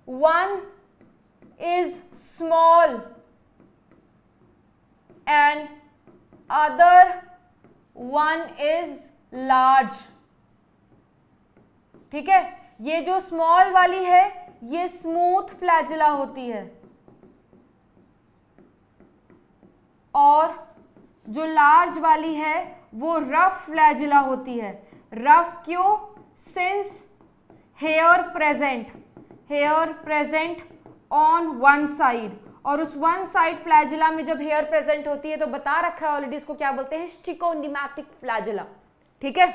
One is small and other one is large, ठीक है। ये जो स्मॉल वाली है ये स्मूथ फ्लैजुला होती है, और जो लार्ज वाली है वो रफ फ्लैजुला होती है। रफ क्यों? Since hair present on one side, और उस वन साइड फ्लैजुला में जब हेयर प्रेजेंट होती है तो बता रखा है ऑलरेडी, इसको क्या बोलते हैं? स्टिकोनिमैटिक फ्लैजुला, ठीक है।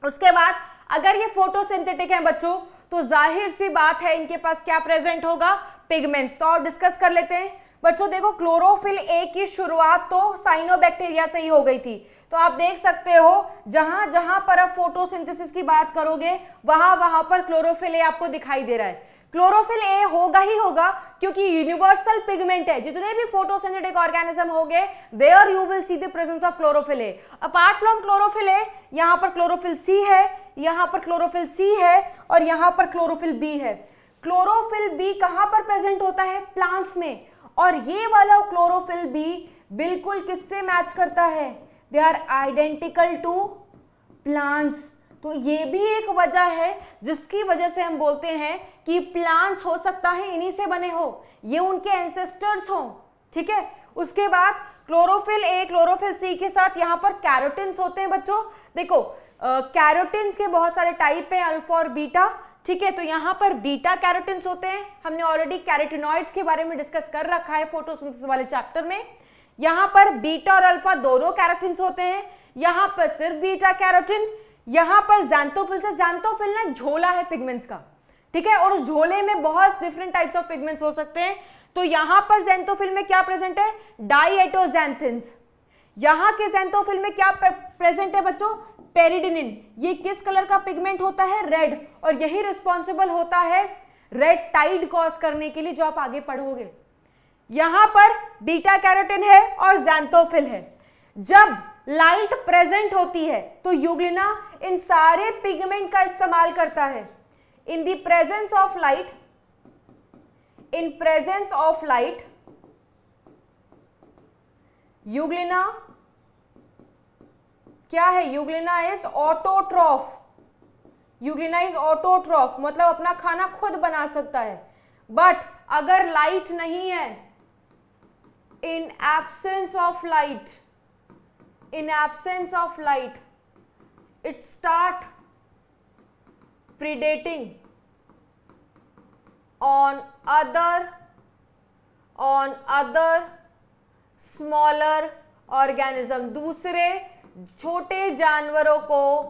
उसके बाद अगर ये फोटोसिंथेटिक है बच्चों तो जाहिर सी बात है इनके पास क्या प्रेजेंट होगा, पिगमेंट्स। तो और डिस्कस कर लेते हैं बच्चों। देखो क्लोरोफिल ए की शुरुआत तो साइनोबैक्टीरिया से ही हो गई थी, तो आप देख सकते हो जहां जहां पर आप फोटोसिंथेसिस की बात करोगे वहां वहां पर क्लोरोफिल ए आपको दिखाई दे रहा है। क्लोरोफिल ए होगा ही होगा क्योंकि यूनिवर्सल पिगमेंट है। जितने भी फोटोसिंथेटिक ऑर्गेनिज्म होंगे there you will see the presence of chlorophyll a. Apart from chlorophyll a यहां पर क्लोरोफिल सी है, यहां पर क्लोरोफिल सी है और यहां पर क्लोरोफिल बी है। क्लोरोफिल बी कहां पर प्रेजेंट होता है, प्लांट्स में। और ये वाला क्लोरोफिल बी बिल्कुल किससे मैच करता है, they are identical to plants. तो ये भी एक वजह है जिसकी वजह से हम बोलते हैं कि प्लांट्स हो सकता है इन्हीं से बने हो, ये उनके एंसेस्टर्स हो। ठीक है, उसके बाद क्लोरोफिल ए क्लोरोफिल सी के साथ यहाँ पर कैरोटिन्स होते हैं बच्चों। देखो कैरोटिन्स के बहुत सारे टाइप है, अल्फा और बीटा। ठीक है, तो यहाँ पर बीटा कैरोटिन्स होते हैं। हमने ऑलरेडी कैरोटिनॉइड्स के बारे में डिस्कस कर रखा है फोटोसिंथेसिस वाले चैप्टर में। यहाँ पर बीटा और अल्फा दोनों कैरोटिन्स होते हैं, यहाँ पर सिर्फ बीटा कैरोटिन। यहाँ पर ज़ैंथोफिल से, ज़ैंथोफिल ना झोला है पिगमेंट्स का। ठीक है, और उस झोले में बहुत डिफरेंट टाइप्स ऑफ पिगमेंट्स हो सकते हैं। तो यहाँ पर ज़ैंथोफिल में क्या प्रेजेंट है, डाइएटोज़ैंथिन्स। यहाँ के ज़ैंथोफिल में क्या प्रेजेंट है बच्चों, पेरिडिनिन। ये किस कलर का पिगमेंट होता है, रेड, और यही रिस्पॉन्सिबल होता है रेड टाइड कॉज करने के लिए जो आप आगे पढ़ोगे। यहां पर बीटा कैरोटिन है और ज़ैंथोफिल है। जब लाइट प्रेजेंट होती है तो यूग्लिना इन सारे पिगमेंट का इस्तेमाल करता है। In the presence of light, in presence of light Euglena क्या है, Euglena is autotroph. Euglena is autotroph मतलब अपना खाना खुद बना सकता है। बट अगर लाइट नहीं है, in absence of light, it start predating on other smaller organism। दूसरे छोटे जानवरों को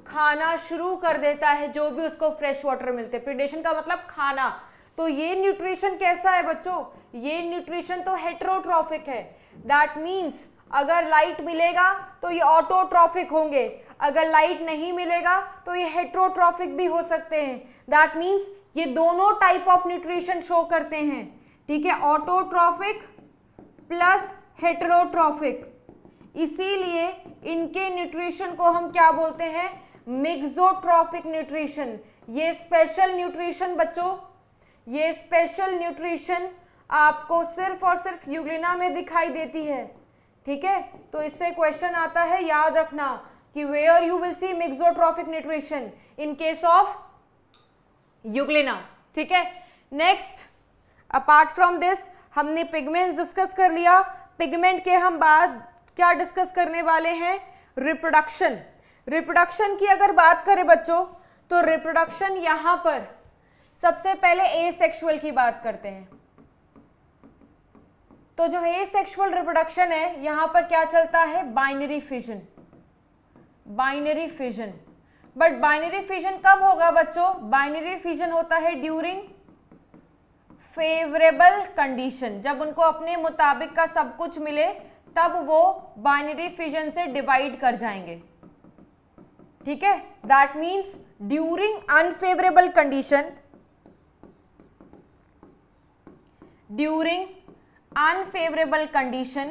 खाना शुरू कर देता है जो भी उसको फ्रेश वाटर मिलते। प्रीडेशन का मतलब खाना। तो ये न्यूट्रिशन कैसा है बच्चों, ये न्यूट्रिशन तो हेटेरोट्रॉफिक है। दैट मीन्स अगर लाइट मिलेगा तो ये ऑटोट्रॉफिक होंगे, अगर लाइट नहीं मिलेगा तो ये हेटेरोट्रॉफिक भी हो सकते हैं। दैट मीन्स ये दोनों टाइप ऑफ न्यूट्रिशन शो करते हैं। ठीक है, ऑटोट्रॉफिक प्लस हेटेरोट्रॉफिक। इसीलिए इनके न्यूट्रिशन को हम क्या बोलते हैं, मिक्सोट्रॉफिक न्यूट्रिशन। ये स्पेशल न्यूट्रिशन बच्चों, ये स्पेशल न्यूट्रिशन आपको सिर्फ और सिर्फ यूग्लिना में दिखाई देती है। ठीक है, तो इससे क्वेश्चन आता है, याद रखना कि where you will see mixotrophic nutrition in case of euglena. ठीक है, नेक्स्ट अपार्ट फ्रॉम दिस हमने पिगमेंट्स डिस्कस कर लिया। पिगमेंट के हम बाद क्या डिस्कस करने वाले हैं, रिप्रोडक्शन। रिप्रोडक्शन की अगर बात करें बच्चों तो रिप्रोडक्शन यहां पर सबसे पहले एसेक्सुअल की बात करते हैं। तो जो एसेक्सुअल रिप्रोडक्शन है यहां पर क्या चलता है, binary fission. Binary fission, but binary fission कब होगा बच्चों, बाइनरी फिजन होता है ड्यूरिंग फेवरेबल कंडीशन। जब उनको अपने मुताबिक का सब कुछ मिले तब वो बाइनरी फिजन से डिवाइड कर जाएंगे। ठीक है, that means during unfavourable condition, during unfavourable condition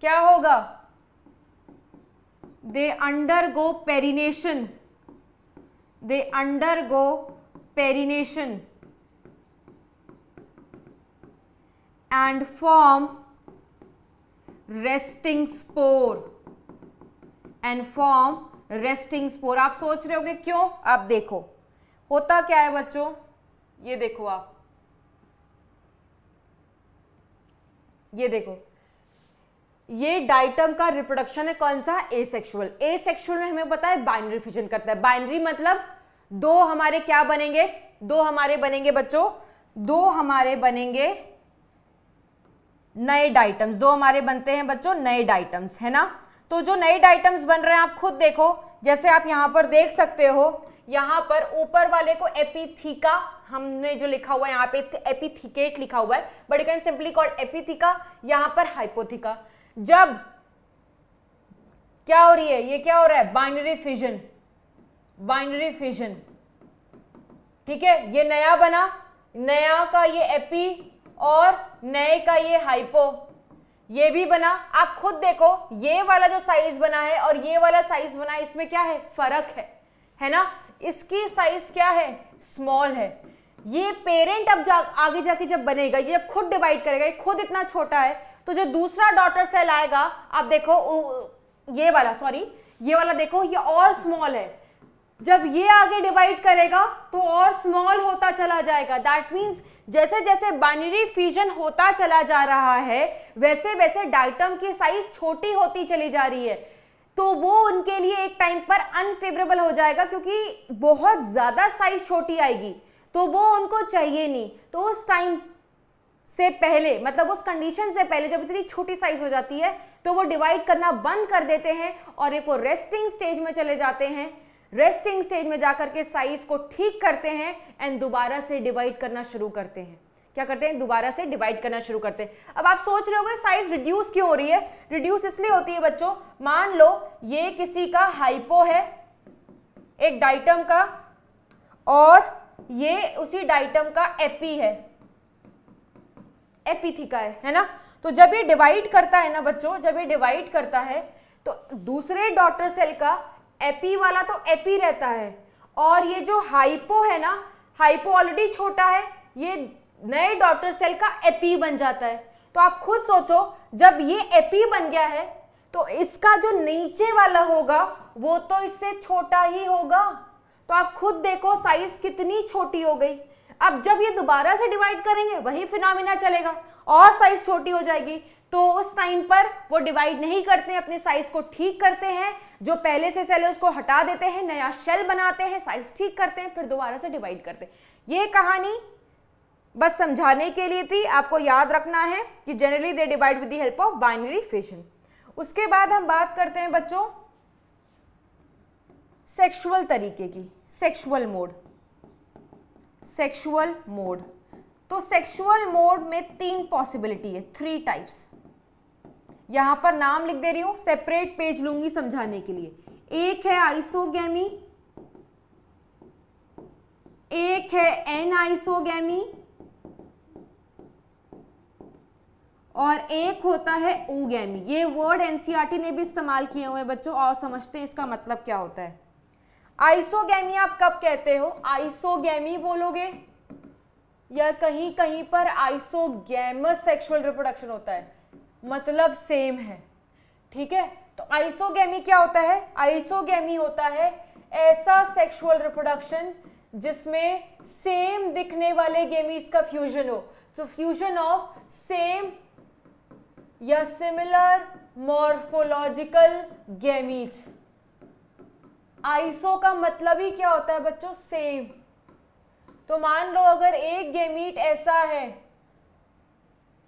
क्या होगा, they undergo perennation, they undergo perennation and form resting spore and form resting spore। आप सोच रहे होगे क्यों, आप देखो होता क्या है बच्चों, ये देखो आप, ये देखो ये डाइटम का रिप्रोडक्शन है, कौन सा, एसेक्सुअल। एसेक्सुअल में हमें पता है बाइनरी फिजन करता है। बाइनरी मतलब दो हमारे क्या बनेंगे, दो हमारे बनेंगे बच्चों, दो हमारे बनेंगे नए डाइटम्स, दो हमारे बनते हैं बच्चों नए डाइटम्स, है ना। तो जो नए डाइटम्स बन रहे हैं आप खुद देखो, जैसे आप यहाँ पर देख सकते हो, यहाँ पर ऊपर वाले को एपिथीका हमने जो लिखा हुआ है, यहाँ पे एपिथिकेट लिखा हुआ है, but you can simply called epitheca, यहाँ पर हाइपोथीका। जब क्या हो रही है, ये क्या हो रहा है, बाइनरी फिजन, बाइनरी फिजन, ठीक है, ये नया बना, नया का ये एपी और नए का ये हाइपो, ये भी बना। आप खुद देखो, ये वाला जो साइज बना है और ये वाला साइज बना है, इसमें क्या है, फर्क है ना। इसकी साइज क्या है, स्मॉल है। ये पेरेंट अब आगे जाके जब बनेगा, ये जब खुद डिवाइड करेगा, ये खुद इतना छोटा है, तो जो दूसरा डॉटर सेल आएगा, आप देखो ये वाला, सॉरी ये वाला देखो, ये और स्मॉल है। जब ये आगे डिवाइड करेगा तो और स्मॉल होता चला जाएगा। दैट मीन्स जैसे जैसे बाइनरी फ्यूजन होता चला जा रहा है, वैसे वैसे डाइटम की साइज छोटी होती चली जा रही है। तो वो उनके लिए एक टाइम पर अनफेवरेबल हो जाएगा, क्योंकि बहुत ज्यादा साइज छोटी आएगी, तो वो उनको चाहिए नहीं। तो उस टाइम से पहले, मतलब उस कंडीशन से पहले, जब इतनी छोटी साइज हो जाती है, तो वो डिवाइड करना बंद कर देते हैं और एक वो रेस्टिंग स्टेज में चले जाते हैं। रेस्टिंग स्टेज में जाकर के साइज को ठीक करते हैं एंड दोबारा से डिवाइड करना शुरू करते हैं। क्या करते हैं, दोबारा से डिवाइड करना शुरू करते हैं। अब आप सोच रहे होंगे साइज रिड्यूस क्यों हो रही है। रिड्यूस इसलिए होती है बच्चों, मान लो ये किसी का हाइपो है, एक डाइटम का, और ये उसी डाइटम का एपी है, एपिथीका है ना। तो जब ये डिवाइड करता है ना बच्चों, जब ये डिवाइड करता है, तो दूसरे डॉटर सेल का एपी वाला तो एपी रहता है, और ये जो हाइपो है ना, हाइपो ऑलरेडी छोटा है, ये नए डॉटर सेल का एपी बन जाता है। तो आप खुद सोचो, जब ये एपी बन गया है, तो इसका जो नीचे वाला होगा वो तो इससे छोटा ही होगा। तो आप खुद देखो साइज कितनी छोटी हो गई। अब जब ये दोबारा से डिवाइड करेंगे, वही फिनोमिना चलेगा, और साइज छोटी हो जाएगी। तो उस टाइम पर वो डिवाइड नहीं करते हैं, अपने साइज को ठीक करते हैं, जो पहले से सेल है उसको हटा देते हैं, नया शेल बनाते हैं, साइज ठीक करते हैं, फिर दोबारा से डिवाइड करते हैं। ये कहानी बस समझाने के लिए थी, आपको याद रखना है कि generally they divide with the help of binary fission. उसके बाद हम बात करते हैं बच्चों सेक्सुअल तरीके की, सेक्सुअल मोड। सेक्सुअल मोड, तो सेक्सुअल मोड में 3 पॉसिबिलिटी है, 3 टाइप्स। यहां पर नाम लिख दे रही हूं, सेपरेट पेज लूंगी समझाने के लिए। एक है आइसोगैमी, एक है एनआइसोगैमी, और एक होता है ओगैमी। ये वर्ड एनसीईआरटी ने भी इस्तेमाल किए हुए हैं बच्चों, और समझते हैं इसका मतलब क्या होता है। आइसोगैमी आप कब कहते हो, आइसोगैमी बोलोगे, या कहीं कहीं पर आइसोगैमस सेक्सुअल रिप्रोडक्शन होता है, मतलब सेम है, ठीक है। तो आइसोगैमी क्या होता है, आइसोगैमी होता है ऐसा सेक्सुअल रिप्रोडक्शन जिसमें सेम दिखने वाले गैमीट्स का फ्यूजन हो। तो फ्यूजन ऑफ सेम या सिमिलर मॉर्फोलॉजिकल गैमीट्स। आइसो का मतलब ही क्या होता है बच्चों, सेम। तो मान लो अगर एक गैमीट ऐसा है,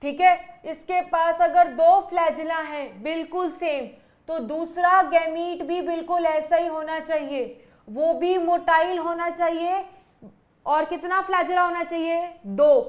ठीक है, इसके पास अगर 2 फ्लैजिला हैं बिल्कुल सेम, तो दूसरा गैमीट भी बिल्कुल ऐसा ही होना चाहिए, वो भी मोटाइल होना चाहिए, और कितना फ्लैजिला होना चाहिए, 2।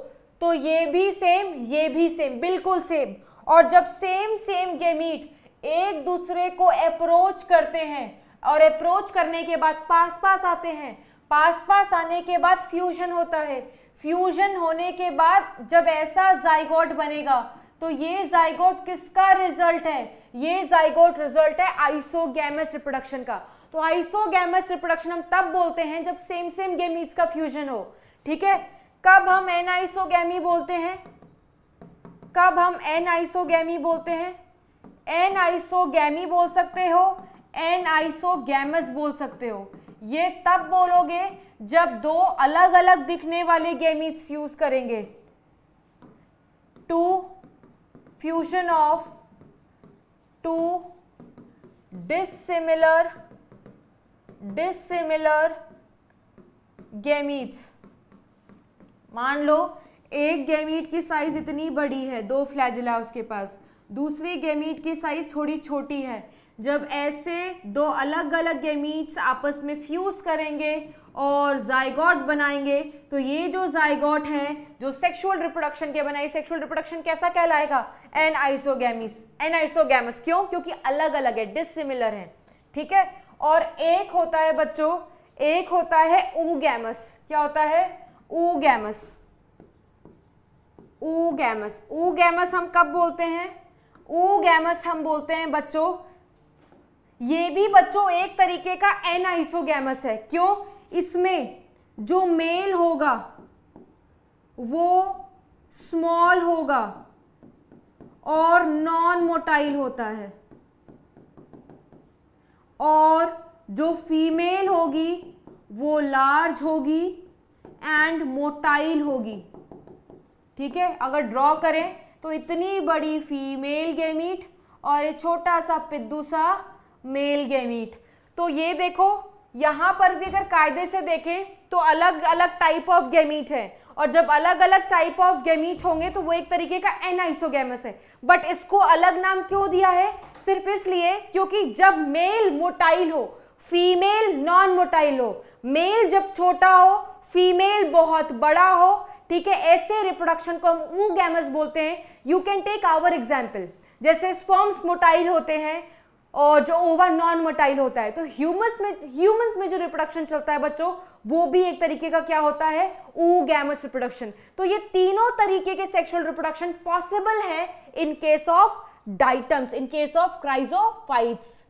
तो ये भी सेम, ये भी सेम, बिल्कुल सेम। और जब सेम गैमीट एक दूसरे को अप्रोच करते हैं, और अप्रोच करने के बाद पास पास आते हैं, पास पास आने के बाद फ्यूजन होता है। फ्यूजन होने के बाद जब ऐसा जाइगोट बनेगा, तो ये जाइगोट किसका रिजल्ट है, ये जाइगोट रिजल्ट है आइसोगैमस रिप्रोडक्शन का। तो आइसोगैमस रिप्रोडक्शन हम तब बोलते हैं जब सेम गैमीट्स का फ्यूजन हो, ठीक है। कब हम एनआइसोगैमी बोलते हैं, कब हम एनआइसोगैमी बोलते हैं, एनआइसोगैमी बोल सकते हो, एनआइसोगैमस बोल सकते हो। ये तब बोलोगे जब 2 अलग अलग दिखने वाले गैमीट्स फ्यूज करेंगे, to fusion of 2 dissimilar gametes. मान लो एक गैमीट की साइज इतनी बड़ी है, 2 फ्लैजिला उसके पास, दूसरी गैमीट की साइज थोड़ी छोटी है। जब ऐसे दो अलग अलग गैमीट्स आपस में फ्यूज करेंगे और जाइगोट बनाएंगे, तो ये जो जाइगोट है जो सेक्सुअल रिप्रोडक्शन के बनाए, सेक्सुअल रिप्रोडक्शन कैसा कहलाएगा? एनाइसोगैमस। क्यों? क्योंकि अलग अलग है, डिसिमिलर है, ठीक है। और एक होता है बच्चों, एक होता है oogamous। क्या होता है? oogamous। oogamous, oogamous हम कब बोलते हैं? oogamous हम बोलते हैं बच्चों, ये भी बच्चों एक तरीके का एनाइसोगैमस है। क्यों? इसमें जो मेल होगा वो स्मॉल होगा और नॉन मोटाइल होता है, और जो फीमेल होगी वो लार्ज होगी एंड मोटाइल होगी, ठीक है। अगर ड्रॉ करें तो इतनी बड़ी फीमेल गैमीट और एक छोटा सा पिद्दू सा मेल गैमीट। तो ये देखो यहां पर भी अगर कायदे से देखें तो अलग अलग टाइप ऑफ गैमीट है, और जब अलग अलग टाइप ऑफ गैमीट होंगे तो वो एक तरीके का एनाइसोगैमस है। बट इसको अलग नाम क्यों दिया है? सिर्फ इसलिए क्योंकि जब मेल मोटाइल हो, फीमेल नॉन मोटाइल हो, मेल जब छोटा हो, फीमेल बहुत बड़ा हो, ठीक है, ऐसे रिप्रोडक्शन को हम oogamous बोलते हैं। You can take our example, जैसे स्पर्म्स मोटाइल होते हैं और जो ओवा नॉन मोटाइल होता है। तो ह्यूमंस में जो रिप्रोडक्शन चलता है बच्चों, वो भी एक तरीके का क्या होता है? oogamous reproduction. तो ये तीनों तरीके के सेक्सुअल रिप्रोडक्शन पॉसिबल है in case of diatoms, in case of chrysophytes.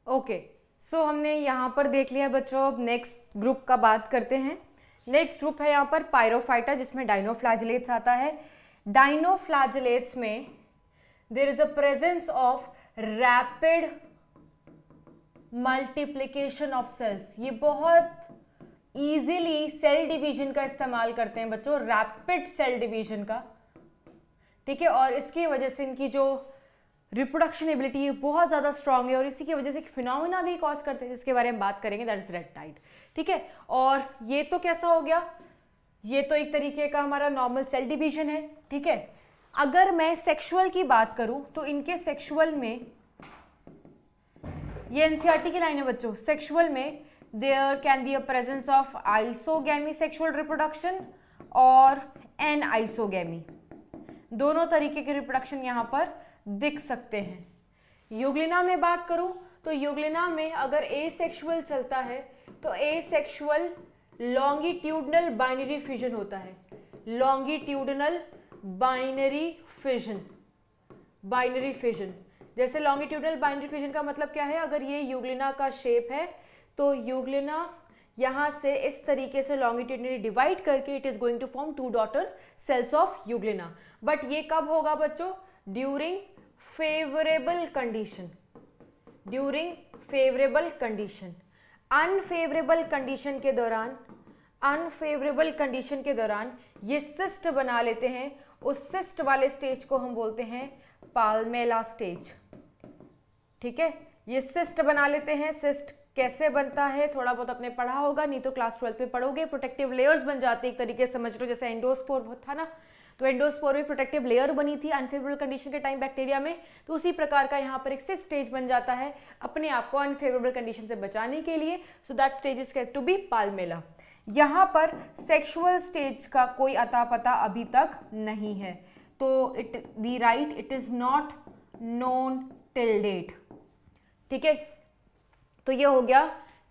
Okay, so हमने यहां पर देख लिया बच्चों। अब नेक्स्ट ग्रुप का बात करते हैं। नेक्स्ट ग्रुप है यहाँ पर पायरोफाइटा, जिसमें डाइनोफ्लैजिलेट्स आता है। डाइनोफ्लैजिलेट्स में there is a presence of rapid multiplication of cells. ये बहुत इजीली सेल डिवीजन का इस्तेमाल करते हैं बच्चों, रैपिड सेल डिवीजन का, ठीक है। और इसकी वजह से इनकी जो रिप्रोडक्शन एबिलिटी है बहुत ज़्यादा स्ट्रांग है, और इसी की वजह से फिनोमेना भी कॉज करते हैं, जिसके बारे में बात करेंगे, दैट इज रेड टाइड, ठीक है। और ये तो कैसा हो गया? ये तो एक तरीके का हमारा नॉर्मल सेल डिवीजन है, ठीक है। अगर मैं सेक्सुअल की बात करूं तो इनके सेक्सुअल में, ये एनसीईआरटी की लाइन है बच्चों, सेक्सुअल में there can be a presence of isogamy sexual reproduction और एनाइसोगैमी। दोनों तरीके के रिप्रोडक्शन यहाँ पर दिख सकते हैं। यूग्लिना में बात करूं तो यूग्लिना में अगर एसेक्सुअल चलता है तो एसेक्सुअल लॉन्गिट्यूडनल बाइनरी फिजन होता है। Longitudinal binary fission, binary fission, जैसे लॉन्गिट्यूडनल बाइनरी फिजन का मतलब क्या है? अगर ये यूग्लिना का शेप है तो यूग्लिना यहां से इस तरीके से लॉन्गिट्यूडनली डिवाइड करके it is going to form 2 daughter cells of euglena. But ये कब होगा बच्चों? During favourable condition, during favourable condition. Unfavourable condition के दौरान, अनफेवरेबल कंडीशन के दौरान ये सिस्ट बना लेते हैं। उस सिस्ट वाले स्टेज को हम बोलते हैं पाल्मेला स्टेज, ठीक है। ये सिस्ट बना लेते हैं। सिस्ट कैसे बनता है थोड़ा बहुत आपने पढ़ा होगा, नहीं तो क्लास 12 में पढ़ोगे। प्रोटेक्टिव लेयर्स बन जाते हैं, एक तरीके से समझ लो जैसे एंडोस्पोर था ना, तो एंडोस्पोर में प्रोटेक्टिव लेयर बनी थी अनफेवरेबल कंडीशन के टाइम बैक्टीरिया में, तो उसी प्रकार का यहाँ पर एक सिस्ट स्टेज बन जाता है अपने आप को अनफेवरेबल कंडीशन से बचाने के लिए। सो दैट स्टेज इज कैट टू बी पाल्मेला। यहाँ पर सेक्सुअल स्टेज का कोई अता पता अभी तक नहीं है, तो it we write it is not known till date, ठीक है। तो ये हो गया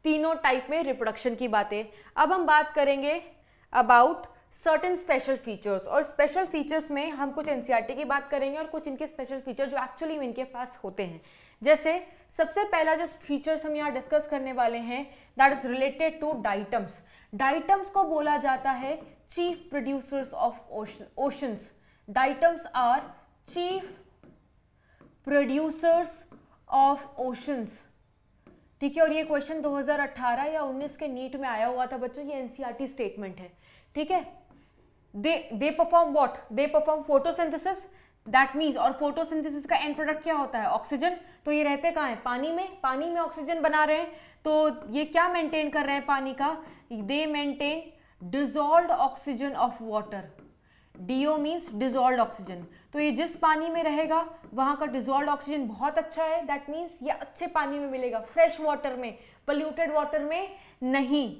तीनों टाइप में रिप्रोडक्शन की बातें। अब हम बात करेंगे अबाउट सर्टेन स्पेशल फीचर्स, और स्पेशल फीचर्स में हम कुछ एनसीईआरटी की बात करेंगे और कुछ इनके स्पेशल फीचर जो एक्चुअली इनके पास होते हैं। जैसे सबसे पहला जो फीचर्स हम यहाँ डिस्कस करने वाले हैं that is related to diatoms. Diatoms को बोला जाता है chief producers of oceans. Diatoms are chief producers of oceans, ठीक है। और ये क्वेश्चन 2018 या 19 के नीट में आया हुआ था बच्चों, ये एनसीईआरटी स्टेटमेंट है, ठीक है। They perform what? They perform photosynthesis, that means, और फोटोसिंथेसिस का एंड प्रोडक्ट क्या होता है? ऑक्सीजन। तो ये रहते कहाँ हैं? पानी में। पानी में ऑक्सीजन बना रहे हैं, तो ये क्या मेंटेन कर रहे हैं पानी का? दे maintain dissolved oxygen of water, DO means dissolve oxygen. तो ये जिस पानी में रहेगा वहाँ का डिजॉल्व ऑक्सीजन बहुत अच्छा है, दैट मीन्स ये अच्छे पानी में मिलेगा, फ्रेश वाटर में, पोल्यूटेड वाटर में नहीं,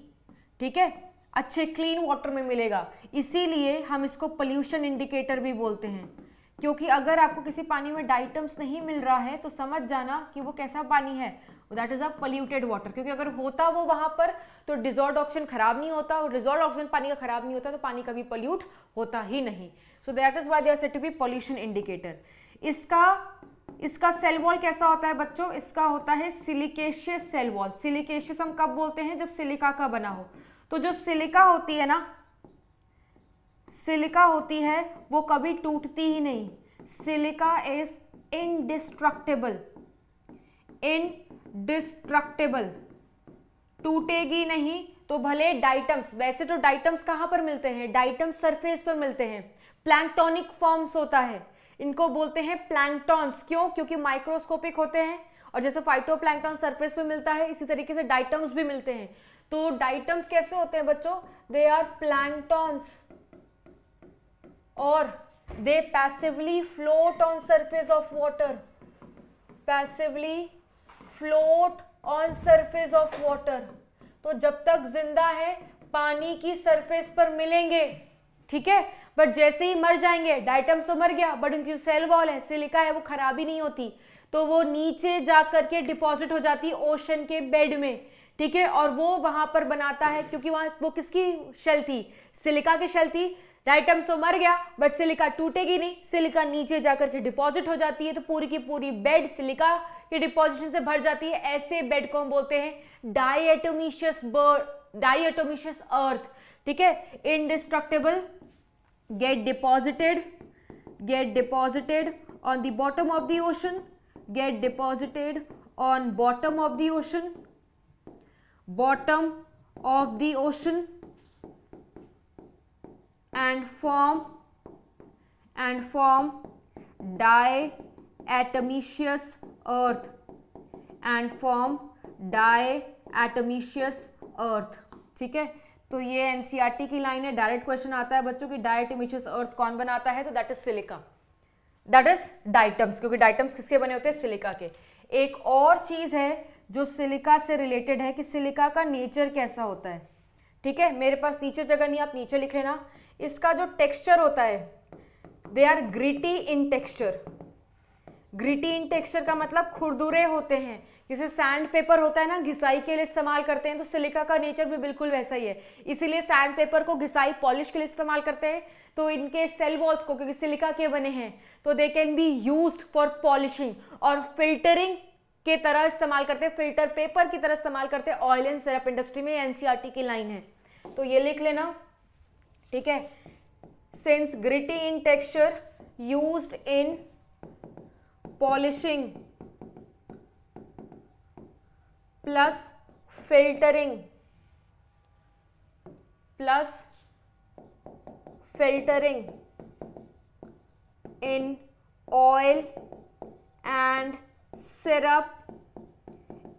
ठीक है, अच्छे क्लीन वाटर में मिलेगा। इसीलिए हम इसको पोल्यूशन इंडिकेटर भी बोलते हैं, क्योंकि अगर आपको किसी पानी में डाइटम्स नहीं मिल रहा है तो समझ जाना कि वो कैसा पानी है, that is a polluted water. क्योंकि अगर होता वो वहां पर तो डिजॉल्व ऑक्सीजन खराब नहीं होता, और डिजॉल्व ऑक्सीजन पानी का खराब नहीं होता तो पानी कभी पोल्यूट होता ही नहीं। So that is why they are said to be pollution indicator. इसका सेल वॉल कैसा होता है बच्चों? इसका होता है सिलिकेशियस सेल वॉल। सिलिकेशियस हम कब बोलते हैं? जब सिलिका का बना हो। तो जो सिलिका होती है ना, सिलिका होती है वो कभी टूटती ही नहीं। सिलिका इज इनडिस्ट्रक्टेबल, इनडिस्ट्रक्टेबल, टूटेगी नहीं। तो भले डाइटम्स, वैसे तो डाइटम्स कहाँ पर मिलते हैं? डाइटम्स सरफेस पर मिलते हैं, प्लैंक्टोनिक फॉर्म्स होता है, इनको बोलते हैं प्लैंक्टॉन्स। क्यों? क्योंकि माइक्रोस्कोपिक होते हैं, और जैसे फाइटोप्लैंक्टन सरफेस पे मिलता है, इसी तरीके से डाइटम्स भी मिलते हैं। तो डाइटम्स कैसे होते हैं बच्चों? दे आर प्लैंक्टॉन्स और they passively float on surface of water, passively float on surface of water. तो जब तक जिंदा है पानी की सरफेस पर मिलेंगे, ठीक है, बट जैसे ही मर जाएंगे, डाइटम्स तो मर गया, बट उनकी सेल वॉल है, सिलिका है, वो खराबी नहीं होती, तो वो नीचे जा करके डिपॉजिट हो जाती है ओशन के बेड में, ठीक है, और वो वहां पर बनाता है, क्योंकि वहां वो किसकी शेल थी? सिलिका की शेल थी। डाइटम्स तो मर गया बट सिलिका टूटेगी नहीं, सिलिका नीचे जाकर के डिपॉजिट हो जाती है, तो पूरी की पूरी बेड सिलिका के डिपॉजिशन से भर जाती है। ऐसे बेड को हम बोलते हैं डायटोमिशियस अर्थ, ठीक है। Indestructible, get deposited on the bottom of the ocean, get deposited on bottom of the ocean, and form diatomaceous earth, ठीक है। तो ये एनसीईआरटी की लाइन है, डायरेक्ट क्वेश्चन आता है बच्चों की डायटोमिशियस अर्थ कौन बनाता है? तो that is silica, that is diatoms, क्योंकि डाइटम्स किसके बने होते हैं? सिलिका के। एक और चीज है जो सिलिका से रिलेटेड है कि सिलिका का नेचर कैसा होता है, ठीक है। मेरे पास नीचे जगह नहीं, आप नीचे लिख लेना। इसका जो टेक्सचर होता है, they are gritty in texture. Gritty in texture का मतलब खुरदुरे होते हैं, जैसे सैंड पेपर होता है ना, घिसाई के लिए इस्तेमाल करते हैं, तो सिलिका का नेचर भी बिल्कुल वैसा ही है। इसीलिए सैंड पेपर को घिसाई पॉलिश के लिए इस्तेमाल करते हैं। तो इनके सेल वॉल्स को, क्योंकि सिलिका के बने हैं, तो they can be used for polishing और फिल्टरिंग के तरह इस्तेमाल करते हैं, फिल्टर पेपर की तरह इस्तेमाल करते हैं ऑयल एंड सिरप इंडस्ट्री में। एनसीईआरटी की लाइन है, तो ये लिख लेना, ठीक है। Since gritty in texture used in polishing plus filtering in oil and syrup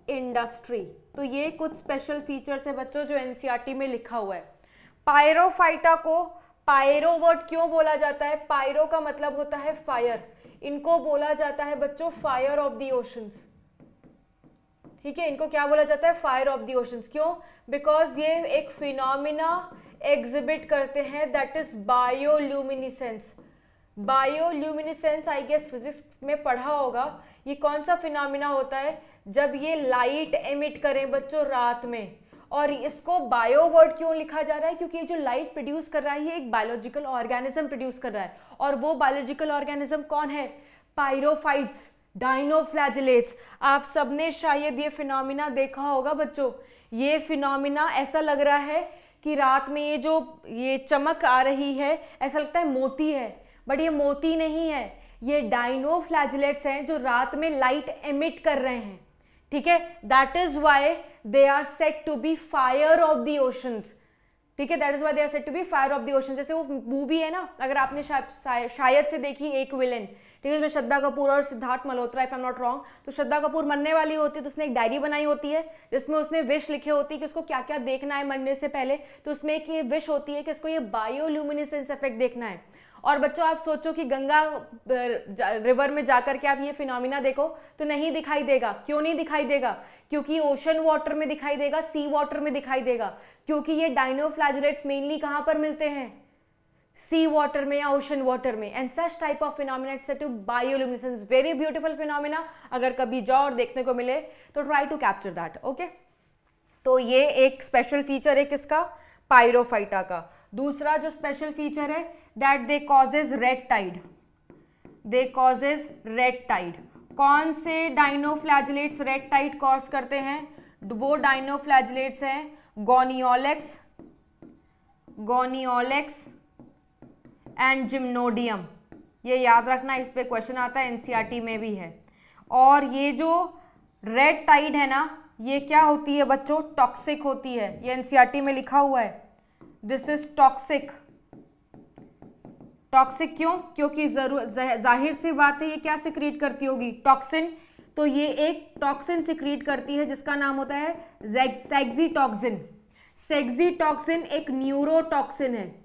industry. तो ये कुछ स्पेशल फीचर्स है बच्चों जो एनसीईआरटी में लिखा हुआ है। पायरोफाइटा को पायरो वर्ड क्यों बोला जाता है? पायरो का मतलब होता है फायर, इनको बोला जाता है बच्चों फायर ऑफ द ओशंस, ठीक है। इनको क्या बोला जाता है? Fire of the oceans. क्यों? बिकॉज ये एक फिनोमिना एग्जिबिट करते हैं, that is bioluminescence. Bioluminescence I guess physics में पढ़ा होगा। ये कौन सा फिनोमिना होता है? जब ये लाइट एमिट करें बच्चों रात में। और इसको बायो वर्ड क्यों लिखा जा रहा है? क्योंकि ये जो लाइट प्रोड्यूस कर रहा है ये एक बायोलॉजिकल ऑर्गेनिज्म प्रोड्यूस कर रहा है, और वो बायोलॉजिकल ऑर्गेनिज्म कौन है? पायरोफाइट्स, डाइनोफ्लैजिलेट्स। आप सबने शायद ये फिनोमिना देखा होगा बच्चों। ये फिनोमिना ऐसा लग रहा है कि रात में ये चमक आ रही है, ऐसा लगता है मोती है, बट ये मोती नहीं है, ये डाइनोफ्लैजिलेट्स हैं जो रात में लाइट एमिट कर रहे हैं, ठीक है। That is why they are said to be fire of the oceans, ठीक है। That is why they are said to be fire of the oceans. जैसे वो मूवी है ना, अगर आपने शायद से देखी, एक विलेन, ठीक है, इसमें श्रद्धा कपूर और Siddharth Malhotra, if I am not wrong. तो श्रद्धा कपूर मरने वाली होती है, तो उसने एक डायरी बनाई होती है जिसमें उसने विश लिखे होती है कि उसको क्या क्या देखना है मरने से पहले। तो उसमें एक ये विश होती है कि उसको ये बायोल्यूमिनेसेंस इफेक्ट देखना है, और बच्चों आप सोचो कि गंगा रिवर में जाकर के आप ये फिनोमिना देखो तो नहीं दिखाई देगा। क्यों नहीं दिखाई देगा? क्योंकि ओशन वाटर में दिखाई देगा, सी वाटर में दिखाई देगा, क्योंकि ये डायनोफ्लैजिलेट्स मेनली कहां पर मिलते हैं? सी वाटर में या ओशन वाटर में। And such type of phenomena it's to bioluminescence, very beautiful phenomena. अगर कभी जाओ और देखने को मिले तो try to capture that. Okay, तो ये एक स्पेशल फीचर है किसका? पायरोफाइटा का। दूसरा जो स्पेशल फीचर है that they causes red tide, they causes red tide. कौन से डायनोफ्लैजिलेट्स रेड टाइड कॉज करते हैं? वो डायनोफ्लैजिलेट्स हैं गोनियोलेक्स, गोनियोलेक्स एंड जिम्नोडियम। ये याद रखना, इस पे क्वेश्चन आता है, एनसीईआरटी में भी है। और ये जो रेड टाइड है ना, ये क्या होती है बच्चों? टॉक्सिक होती है। ये एनसीईआरटी में लिखा हुआ है, दिस इज टॉक्सिक। टॉक्सिक क्यों? क्योंकि जाहिर सी बात है ये क्या सिक्रीट करती होगी? टॉक्सिन। तो ये एक टॉक्सिन सिक्रीट करती है जिसका नाम होता है सेक्सीटॉक्सिन। सेक्सीटॉक्सिन एक न्यूरोटॉक्सिन है।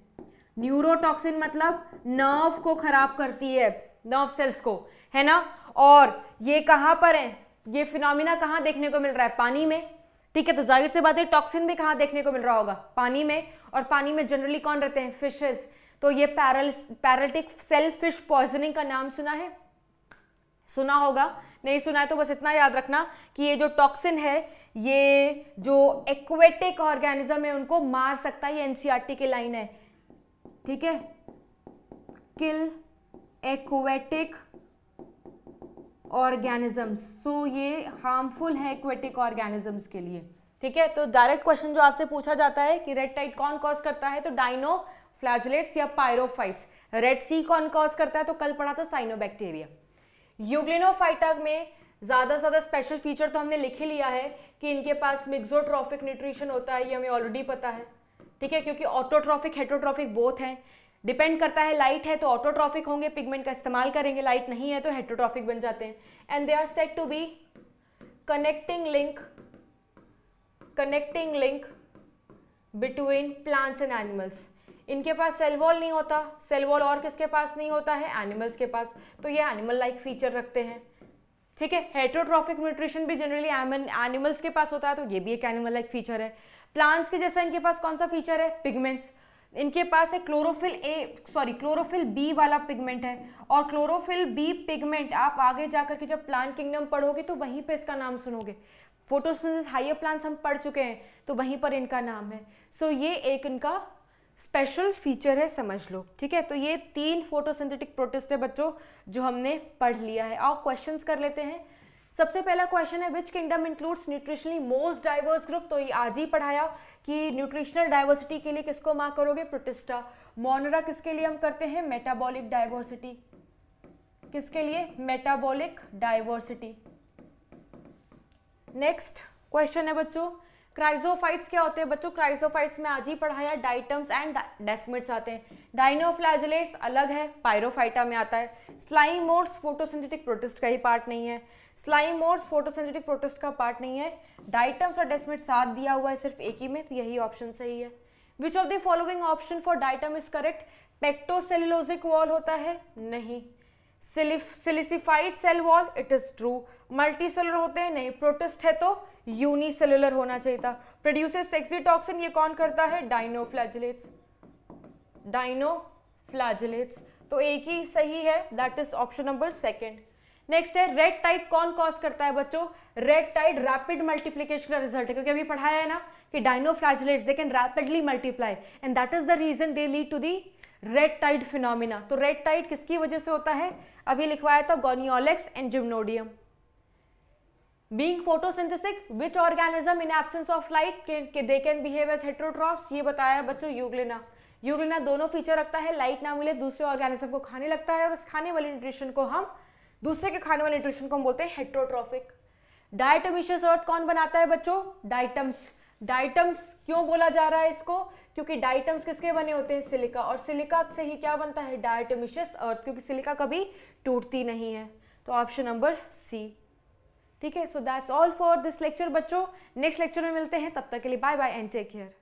न्यूरोटॉक्सिन मतलब नर्व को खराब करती है, नर्व सेल्स को, है ना। और ये कहां पर है? ये फिनोमिना कहां देखने को मिल रहा है? पानी में। ठीक है, तो जाहिर सी बात है टॉक्सिन भी कहां देखने को मिल रहा होगा? पानी में। और पानी में जनरली कौन रहते हैं? फिशेस। तो ये पैरालिटिक सेल फिश पॉइजनिंग का नाम सुना है? सुना होगा, नहीं सुना है तो बस इतना याद रखना कि ये जो टॉक्सिन है ये जो एक्वेटिक ऑर्गेनिज्म है उनको मार सकता है। ये एनसीईआरटी की लाइन है, ठीक है। किल एक्वेटिक ऑर्गेनिजम्स, सो ये हार्मफुल है एक्वेटिक ऑर्गेनिजम्स के लिए, ठीक है। तो डायरेक्ट क्वेश्चन जो आपसे पूछा जाता है कि रेड टाइड कौन कॉज करता है, तो डायनोफ्लैजिलेट्स या पायरोफाइट्स। रेड सी कौन कॉज करता है, तो कल पढ़ा था साइनोबैक्टीरिया। यूग्लिनोफाइटा में ज्यादा से ज्यादा स्पेशल फीचर तो हमने लिख ही लिया है कि इनके पास मिक्सोट्रॉफिक न्यूट्रिशन होता है, ये हमें ऑलरेडी पता है, ठीक है। क्योंकि ऑटोट्रॉफिक हेटरोट्रॉफिक बोथ हैं, डिपेंड करता है। लाइट है तो ऑटोट्रॉफिक होंगे, पिगमेंट का इस्तेमाल करेंगे, लाइट नहीं है तो हेटरोट्रॉफिक बन जाते हैं। And they are said to be connecting link between plants and animals. इनके पास सेल वॉल नहीं होता, सेल वॉल और किसके पास नहीं होता है? एनिमल्स के पास। तो ये एनिमल लाइक फीचर रखते हैं, ठीक है। हेटरोट्रॉफिक न्यूट्रिशन भी जनरली एनिमल्स के पास होता है, तो ये भी एक एनिमल लाइक फीचर है। प्लांट्स के जैसा इनके पास कौन सा फीचर है? पिगमेंट्स। इनके पास एक क्लोरोफिल बी वाला पिगमेंट है। और क्लोरोफिल बी पिगमेंट आप आगे जाकर के जब प्लांट किंगडम पढ़ोगे तो वहीं पे इसका नाम सुनोगे। फोटोसिंथेसिस हायर प्लांट्स हम पढ़ चुके हैं, तो वहीं पर इनका नाम है। सो ये एक इनका स्पेशल फीचर है, समझ लो, ठीक है। तो ये 3 फोटोसिंथेटिक प्रोटिस्ट है बच्चों जो हमने पढ़ लिया है। आओ क्वेश्चंस कर लेते हैं। सबसे पहला क्वेश्चन है which kingdom includes nutritionally most diverse group. तो ये आज ही पढ़ाया कि न्यूट्रिशनल डाइवर्सिटी के लिए किसको मार्क करोगे? प्रोटिस्टा। मोनरा किसके लिए हम करते हैं? Metabolic diversity. किसके लिए? Metabolic diversity. नेक्स्ट क्वेश्चन है बच्चों क्राइजोफाइट्स क्या होते हैं बच्चों? क्राइजोफाइट्स में आज ही पढ़ाया डाइटम्स एंड डेस्मिड्स आते हैं। डायनोफ्लैजिलेट्स अलग है, पायरोफाइटा में आता है। स्लाइम मोड्स फोटोसिंथेटिक प्रोटिस्ट का ही पार्ट नहीं है, स्लाइम मोड्स फोटोसिंथेटिक प्रोटिस्ट का पार्ट नहीं है। डाइटम्स और डेस्मिड्स साथ दिया हुआ है सिर्फ एक ही में, तो यही ऑप्शन सही है। Which of the following option for diatom is correct? Pectocellulosic wall होता है? नहीं। Silicified cell wall, it is true. Multicellular होते हैं? नहीं। प्रोटिस्ट है तो यूनिसेलुलर होना चाहिए था। प्रोड्यूसेस सेक्सीटॉक्सिन, ये कौन करता है? डायनोफ्लैजिलेट्स। डायनोफ्लैजिलेट्स, तो एक ही सही है, दैट इज ऑप्शन नंबर 2। नेक्स्ट है रेड टाइड कौन कॉज करता है बच्चों? रेड टाइड रैपिड मल्टीप्लिकेशन का रिजल्ट है, क्योंकि अभी पढ़ाया है ना कि dinoflagellates they can rapidly multiply and that is the reason they lead to the red tide phenomena. तो रेड टाइड किसकी वजह से होता है? अभी लिखवाया था gonyaulax and gymnodinium. Being photosynthetic, which organism in absence of light they can behave as heterotrophs? ये बताया बच्चों यूग्लिना। यूग्लिना दोनों फीचर रखता है, लाइट ना मिले दूसरे ऑर्गेनिज्म को खाने लगता है और उस खाने वाले न्यूट्रिशन को हम दूसरे के खाने वाले न्यूट्रिशन को हम बोलते हैं हेटेरोट्रॉफिक। डायटोमिशियस अर्थ कौन बनाता है बच्चों? डाइटम्स। डाइटम्स क्यों बोला जा रहा है इसको? क्योंकि डाइटम्स किसके बने होते हैं? सिलिका। और सिलिका से ही क्या बनता है? डायटोमिशियस अर्थ, क्योंकि सिलिका कभी टूटती नहीं है। तो ऑप्शन नंबर सी, ठीक है। So that's all for this lecture बच्चों। नेक्स्ट लेक्चर में मिलते हैं, तब तक के लिए bye bye and take care.